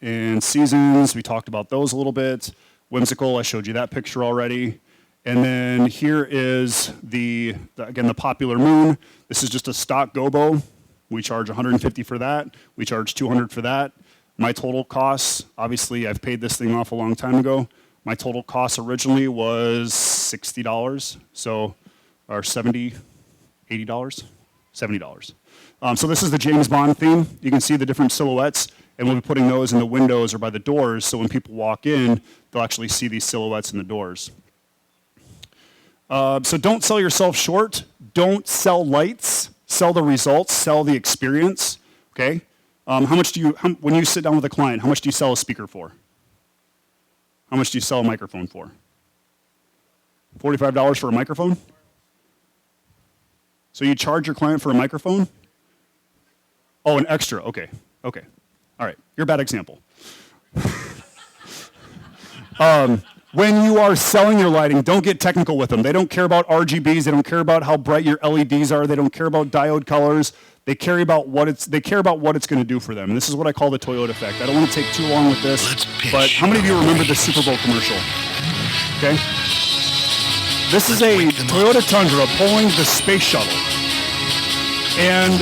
And seasons, we talked about those a little bit. Whimsical, I showed you that picture already. And then here is again, the popular moon. This is just a stock gobo. We charge $150 for that. We charge $200 for that. My total costs, obviously I've paid this thing off a long time ago. My total cost originally was $60, so, or $70, $80, $70. So this is the James Bond theme. You can see the different silhouettes, and we'll be putting those in the windows or by the doors, so when people walk in, they'll actually see these silhouettes in the doors. So don't sell yourself short. Don't sell lights. Sell the results. Sell the experience. Okay? How much do you, when you sit down with a client, how much do you sell a speaker for? How much do you sell a microphone for? $45 for a microphone? So you charge your client for a microphone? Oh, an extra. Okay. Okay. All right. You're a bad example. When you are selling your lighting, don't get technical with them. They don't care about RGBs. They don't care about how bright your LEDs are. They don't care about diode colors. They care about what it's going to do for them. And this is what I call the Toyota effect. I don't want to take too long with this, but how many of you remember the Super Bowl commercial? Okay. This is a Toyota Tundra pulling the space shuttle. And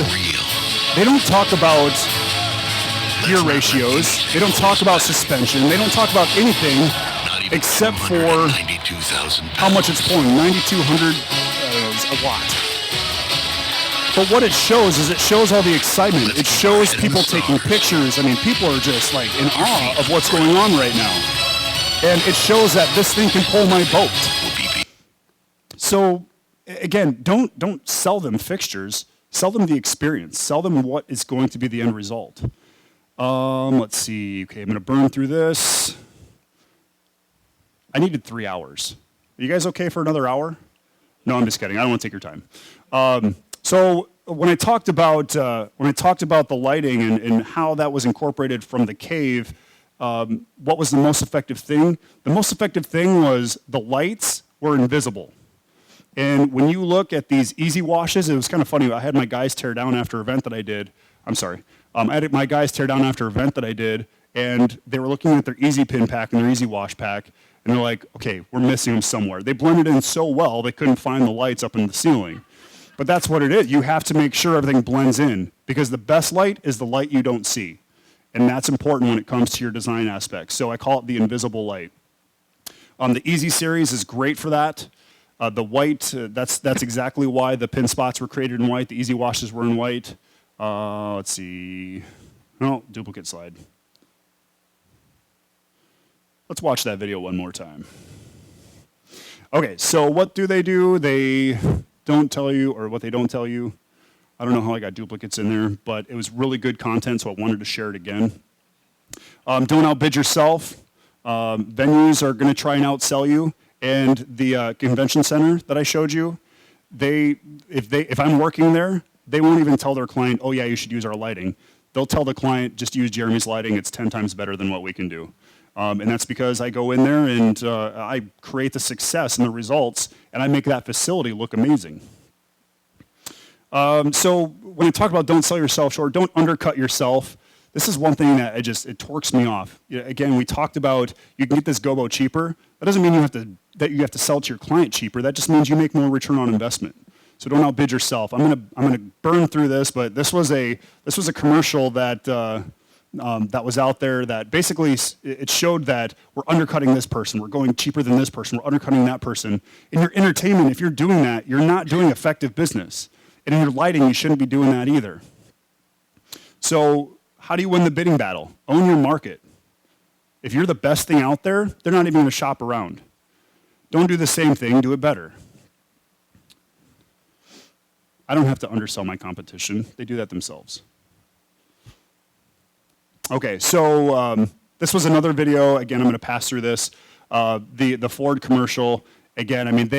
they don't talk about gear ratios. They don't talk about suspension. They don't talk about anything except for how much it's pulling. 9,200 is a lot. But what it shows is it shows all the excitement. It shows people taking pictures. I mean, people are just like in awe of what's going on right now. And it shows that this thing can pull my boat. So again, don't sell them fixtures. Sell them the experience. Sell them what is going to be the end result. Let's see. Okay, I'm going to burn through this. I needed 3 hours. Are you guys okay for another hour? No, I'm just kidding. I don't want to take your time. So when I talked about the lighting and how that was incorporated from the cave, what was the most effective thing? The most effective thing was the lights were invisible. And when you look at these easy washes, it was kind of funny. I had my guys tear down after an event that I did. I'm sorry. I had my guys tear down after an event that I did, and they were looking at their easy pin pack and their easy wash pack, and they're like, okay, we're missing them somewhere. They blended in so well, they couldn't find the lights up in the ceiling. But that's what it is. You have to make sure everything blends in, because the best light is the light you don't see. And that's important when it comes to your design aspects. So I call it the invisible light. The Easy series is great for that. The white, that's exactly why the pin spots were created in white. The easy washes were in white. Let's see. Oh, duplicate slide. Let's watch that video one more time. Okay, so what do? They don't tell you, or what they don't tell you. I don't know how I got duplicates in there, but it was really good content, so I wanted to share it again. Don't outbid yourself. Venues are going to try and outsell you. And the convention center that I showed you, if I'm working there, they won't even tell their client, oh yeah, you should use our lighting. They'll tell the client, just use Jeremy's lighting. It's 10 times better than what we can do. And that's because I go in there and I create the success and the results, and I make that facility look amazing. So when I talk about don't sell yourself short, don't undercut yourself, this is one thing that it torques me off. Again, we talked about you can get this gobo cheaper. That doesn't mean that you have to sell to your client cheaper. That just means you make more return on investment. So don't outbid yourself. I'm gonna burn through this, but this was a commercial that that was out there that basically it showed that we're undercutting this person, we're going cheaper than this person, we're undercutting that person. In your entertainment, if you're doing that, you're not doing effective business. And in your lighting, you shouldn't be doing that either. So how do you win the bidding battle? Own your market. If you're the best thing out there, they're not even going to shop around. Don't do the same thing, do it better. I don't have to undersell my competition. They do that themselves. Okay, so this was another video. Again, I'm going to pass through this. The Ford commercial. Again, I mean,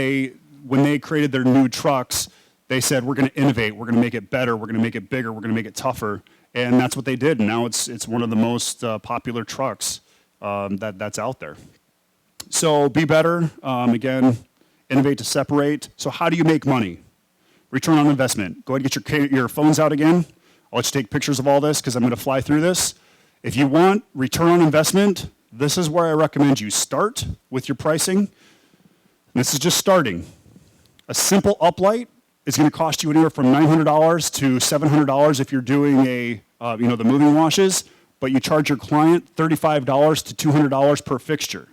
when they created their new trucks, They said, we're going to innovate, we're going to make it better, we're going to make it bigger, we're going to make it tougher. And that's what they did. And now it's one of the most popular trucks that's out there. So be better. Again, innovate to separate. So how do you make money? Return on investment. Go ahead and get your phones out again. I'll let you take pictures of all this because I'm going to fly through this. If you want return on investment, this is where I recommend you start with your pricing. This is just starting. A simple uplight is going to cost you anywhere from $900 to $700 if you're doing the moving washes, but you charge your client $35 to $200 per fixture.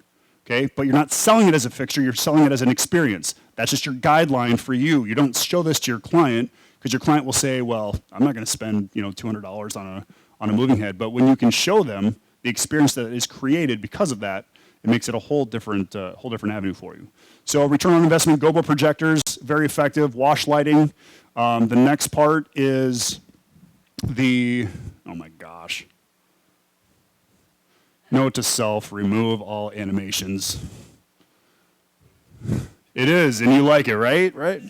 Okay, but you're not selling it as a fixture, you're selling it as an experience. That's just your guideline for you. You don't show this to your client because your client will say, well, I'm not going to spend $200 on a moving head. But when you can show them the experience that is created because of that, it makes it a whole different avenue for you. So return on investment, gobo projectors, very effective. Wash lighting. The next part is oh my gosh. Note to self, remove all animations. It is, and you like it, right? Right?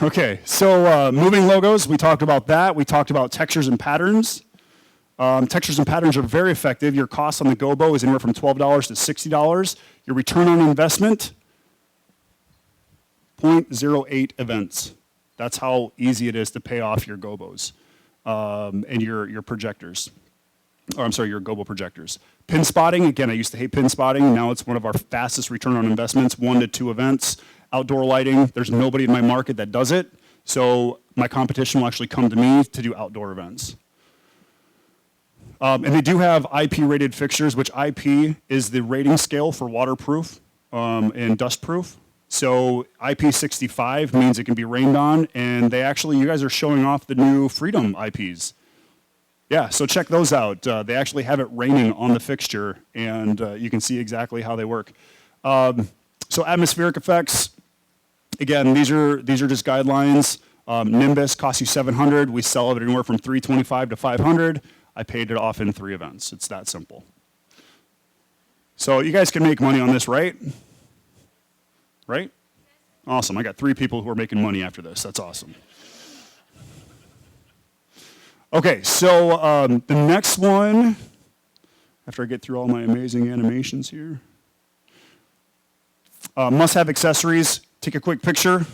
Okay, so moving logos, we talked about that. We talked about textures and patterns. Textures and patterns are very effective. Your cost on the gobo is anywhere from $12 to $60. Your return on investment, 0.08 events. That's how easy it is to pay off your gobos and your projectors. Or I'm sorry, your gobo projectors. Pin spotting, again, I used to hate pin spotting. Now it's one of our fastest return on investments, 1 to 2 events. Outdoor lighting, there's nobody in my market that does it. So my competition will actually come to me to do outdoor events. And they do have IP-rated fixtures, which IP is the rating scale for waterproof and dustproof. So IP65 means it can be rained on, and you guys are showing off the new Freedom IPs. Yeah, so check those out. They actually have it raining on the fixture, and you can see exactly how they work. So atmospheric effects, again, these are just guidelines. Nimbus costs you $700. We sell it anywhere from $325 to $500. I paid it off in 3 events. It's that simple. So you guys can make money on this, right? Right? Awesome. I got 3 people who are making money after this. That's awesome. Okay, so the next one, after I get through all my amazing animations here, must-have accessories. Take a quick picture.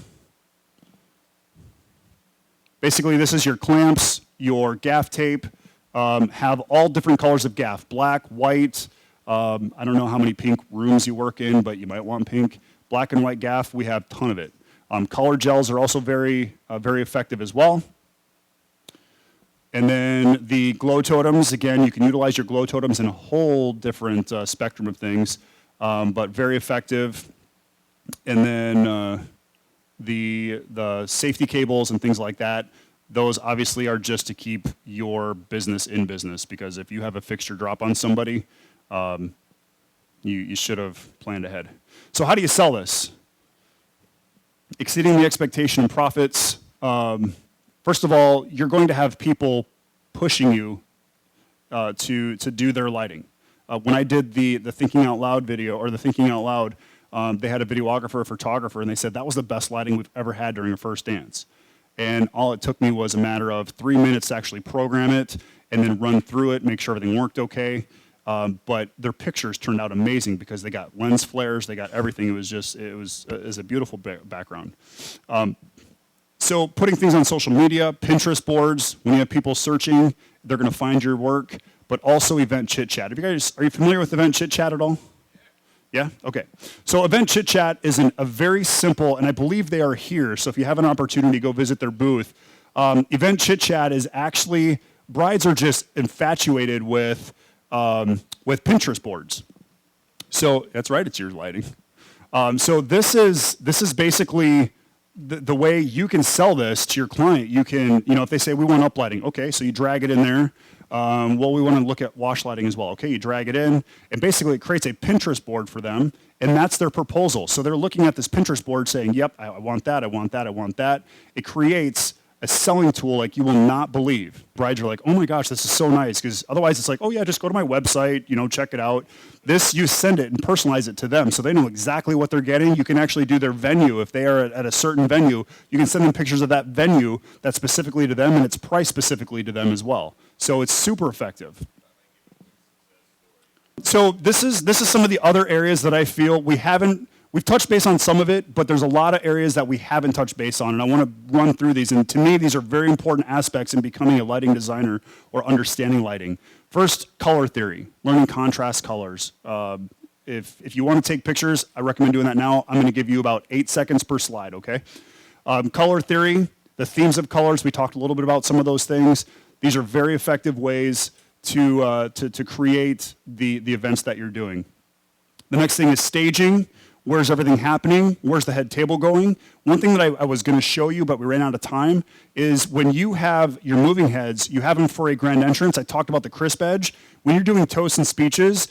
Basically, this is your clamps, your gaff tape. Have all different colors of gaff, black, white. I don't know how many pink rooms you work in, but you might want pink. Black and white gaff, we have a ton of it. Color gels are also very effective as well. And then the glow totems, again, you can utilize your glow totems in a whole different spectrum of things, but very effective. And then the safety cables and things like that, those obviously are just to keep your business in business, because if you have a fixture drop on somebody, you should have planned ahead. So how do you sell this? Exceeding the expectation and profits. First of all, you're going to have people pushing you to do their lighting. When I did the Thinking Out Loud video, or the Thinking Out Loud, they had a videographer, a photographer, and they said that was the best lighting we've ever had during a first dance. And all it took me was a matter of 3 minutes to actually program it and then run through it, make sure everything worked okay. But their pictures turned out amazing because they got lens flares, they got everything. It was a beautiful background. So putting things on social media, Pinterest boards, when you have people searching, they're going to find your work, but also event chit chat. Are you familiar with event chit chat at all? Yeah? Okay. So event chit chat is a very simple, and I believe they are here, so if you have an opportunity, go visit their booth. Event chit chat is actually, brides are just infatuated with Pinterest boards. So that's right, it's your lighting. So this is basically the way you can sell this to your client. You can, if they say we want up lighting, okay, so you drag it in there. Well, we want to look at wash lighting as well. Okay, you drag it in, and basically it creates a Pinterest board for them, and that's their proposal. So they're looking at this Pinterest board saying, yep, I want that, I want that, I want that. It creates a selling tool like you will not believe. Brides are like, oh my gosh, this is so nice, because otherwise it's like, oh yeah, just go to my website, check it out. This, you send it and personalize it to them so they know exactly what they're getting. You can actually do their venue. If they are at a certain venue, you can send them pictures of that venue that's specifically to them, and it's priced specifically to them as well. So it's super effective. So this is some of the other areas that I feel we've touched base on some of it, but there's a lot of areas that we haven't touched base on, and I want to run through these. And to me, these are very important aspects in becoming a lighting designer or understanding lighting. First, color theory, learning contrast colors. If you want to take pictures, I recommend doing that now. I'm going to give you about 8 seconds per slide, okay? Color theory, the themes of colors, we talked a little bit about some of those things. These are very effective ways to create the events that you're doing. The next thing is staging. Where's everything happening? Where's the head table going? One thing that I was going to show you, but we ran out of time, is when you have your moving heads, you have them for a grand entrance. I talked about the crisp edge. When you're doing toasts and speeches,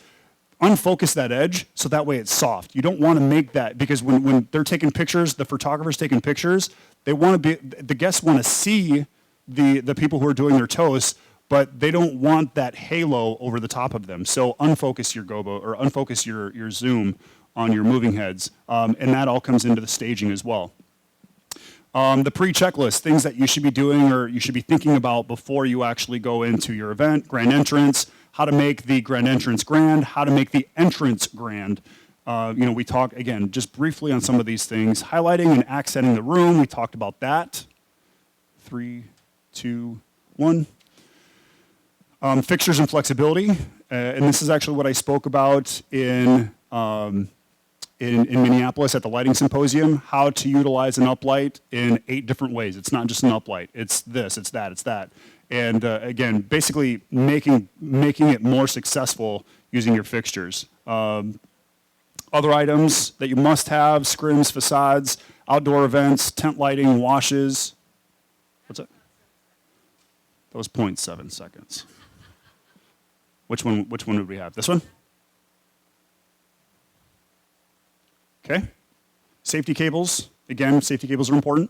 unfocus that edge so that way it's soft. You don't want to make that, because when they're taking pictures, the photographer's taking pictures, the guests want to see the people who are doing their toasts, but they don't want that halo over the top of them. So unfocus your gobo, or unfocus your zoom on your moving heads, and that all comes into the staging as well. The pre-checklist, things that you should be doing or you should be thinking about before you actually go into your event, grand entrance, how to make the grand entrance grand, how to make the entrance grand. We talked, again, just briefly on some of these things. Highlighting and accenting the room, we talked about that. 3, 2, 1. Fixtures and flexibility, and this is actually what I spoke about in Minneapolis at the lighting symposium, how to utilize an uplight in 8 different ways. It's not just an uplight. It's this, it's that, it's that. And again, basically making it more successful using your fixtures. Other items that you must have: scrims, facades, outdoor events, tent lighting, washes. What's that? That was 0.7 seconds. Which one would we have? This one? Okay. Safety cables. Again, safety cables are important.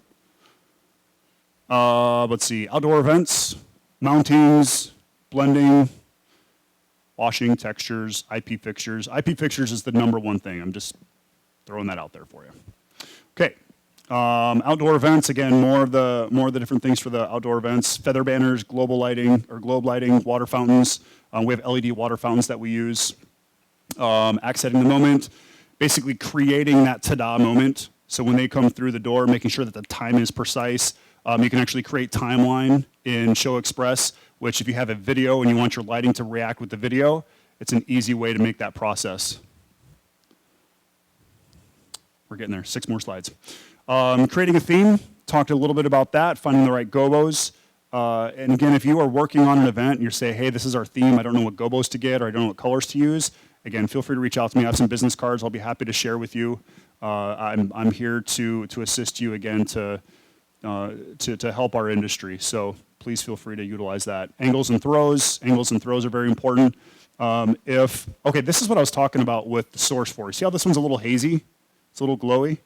Let's see. Outdoor events, mountings, blending, washing, textures, IP fixtures. IP fixtures is the #1 thing. I'm just throwing that out there for you. Okay. Outdoor events, again, more of the different things for the outdoor events: feather banners, global lighting or globe lighting, water fountains. We have LED water fountains that we use. Accenting the moment, basically creating that ta-da moment. So when they come through the door, making sure that the time is precise. You can actually create timeline in Show Express, which if you have a video and you want your lighting to react with the video, it's an easy way to make that process. We're getting there. 6 more slides. Creating a theme, talked a little bit about that, finding the right gobos. And again, if you are working on an event and you say, hey, this is our theme, I don't know what gobos to get, or I don't know what colors to use, again, feel free to reach out to me. I have some business cards I'll be happy to share with you. I'm here to assist you, again, to help our industry. So please feel free to utilize that. Angles and throws. Angles and throws are very important. Okay, this is what I was talking about with the source for. See how this one's a little hazy? It's a little glowy.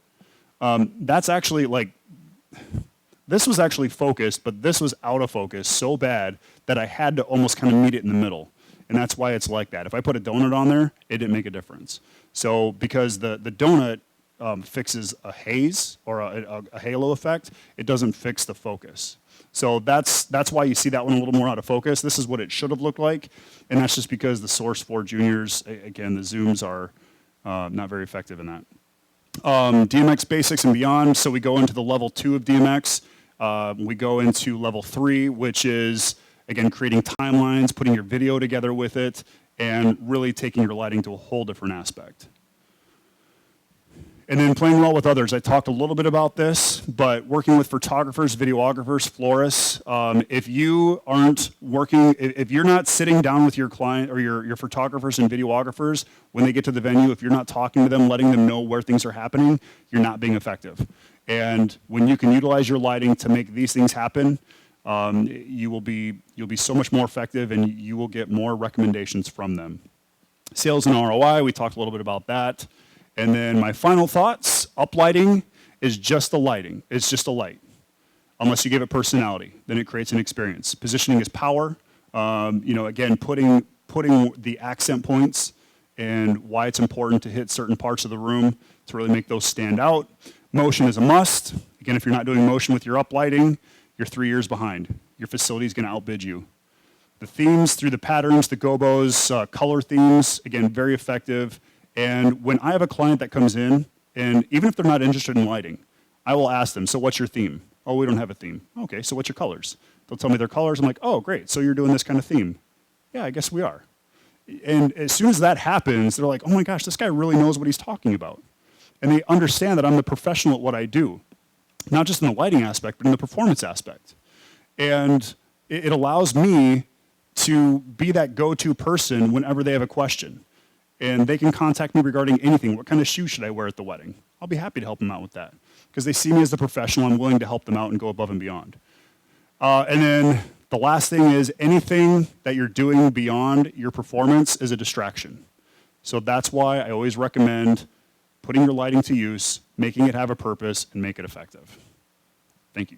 That's actually this was actually focused, but this was out of focus so bad that I had to almost kind of meet it in the middle. And that's why it's like that. If I put a donut on there, it didn't make a difference. So because the donut fixes a haze or a halo effect, it doesn't fix the focus. So that's why you see that one a little more out of focus. This is what it should have looked like, and that's just because the Source 4 Juniors, again, the zooms are not very effective in that. DMX basics and beyond, so we go into the level 2 of DMX. We go into level 3, which is, again, creating timelines, putting your video together with it, and really taking your lighting to a whole different aspect. And then playing well with others. I talked a little bit about this, but working with photographers, videographers, florists. If you aren't working, if you're not sitting down with your client or your photographers and videographers when they get to the venue, if you're not talking to them, letting them know where things are happening, you're not being effective. And when you can utilize your lighting to make these things happen, you'll be so much more effective, and you will get more recommendations from them. Sales and ROI, we talked a little bit about that. And then my final thoughts, uplighting is just the lighting. It's just a light. unless you give it personality. Then it creates an experience. Positioning is power. Again, putting the accent points and why it's important to hit certain parts of the room to really make those stand out. Motion is a must. Again, if you're not doing motion with your up lighting, you're 3 years behind. Your facility is going to outbid you. The themes through the patterns, the gobos, color themes, again, very effective. And when I have a client that comes in, and even if they're not interested in lighting, I will ask them, so what's your theme? Oh, we don't have a theme. Okay, so what's your colors? They'll tell me their colors. I'm like, oh, great, so you're doing this kind of theme. Yeah, I guess we are. And as soon as that happens, they're like, oh my gosh, this guy really knows what he's talking about. And they understand that I'm the professional at what I do, not just in the lighting aspect, but in the performance aspect. And it allows me to be that go-to person whenever they have a question. And they can contact me regarding anything. What kind of shoes should I wear at the wedding? I'll be happy to help them out with that. Because they see me as the professional, I'm willing to help them out and go above and beyond. And then the last thing is anything that you're doing beyond your performance is a distraction. So that's why I always recommend putting your lighting to use, making it have a purpose, and make it effective. Thank you.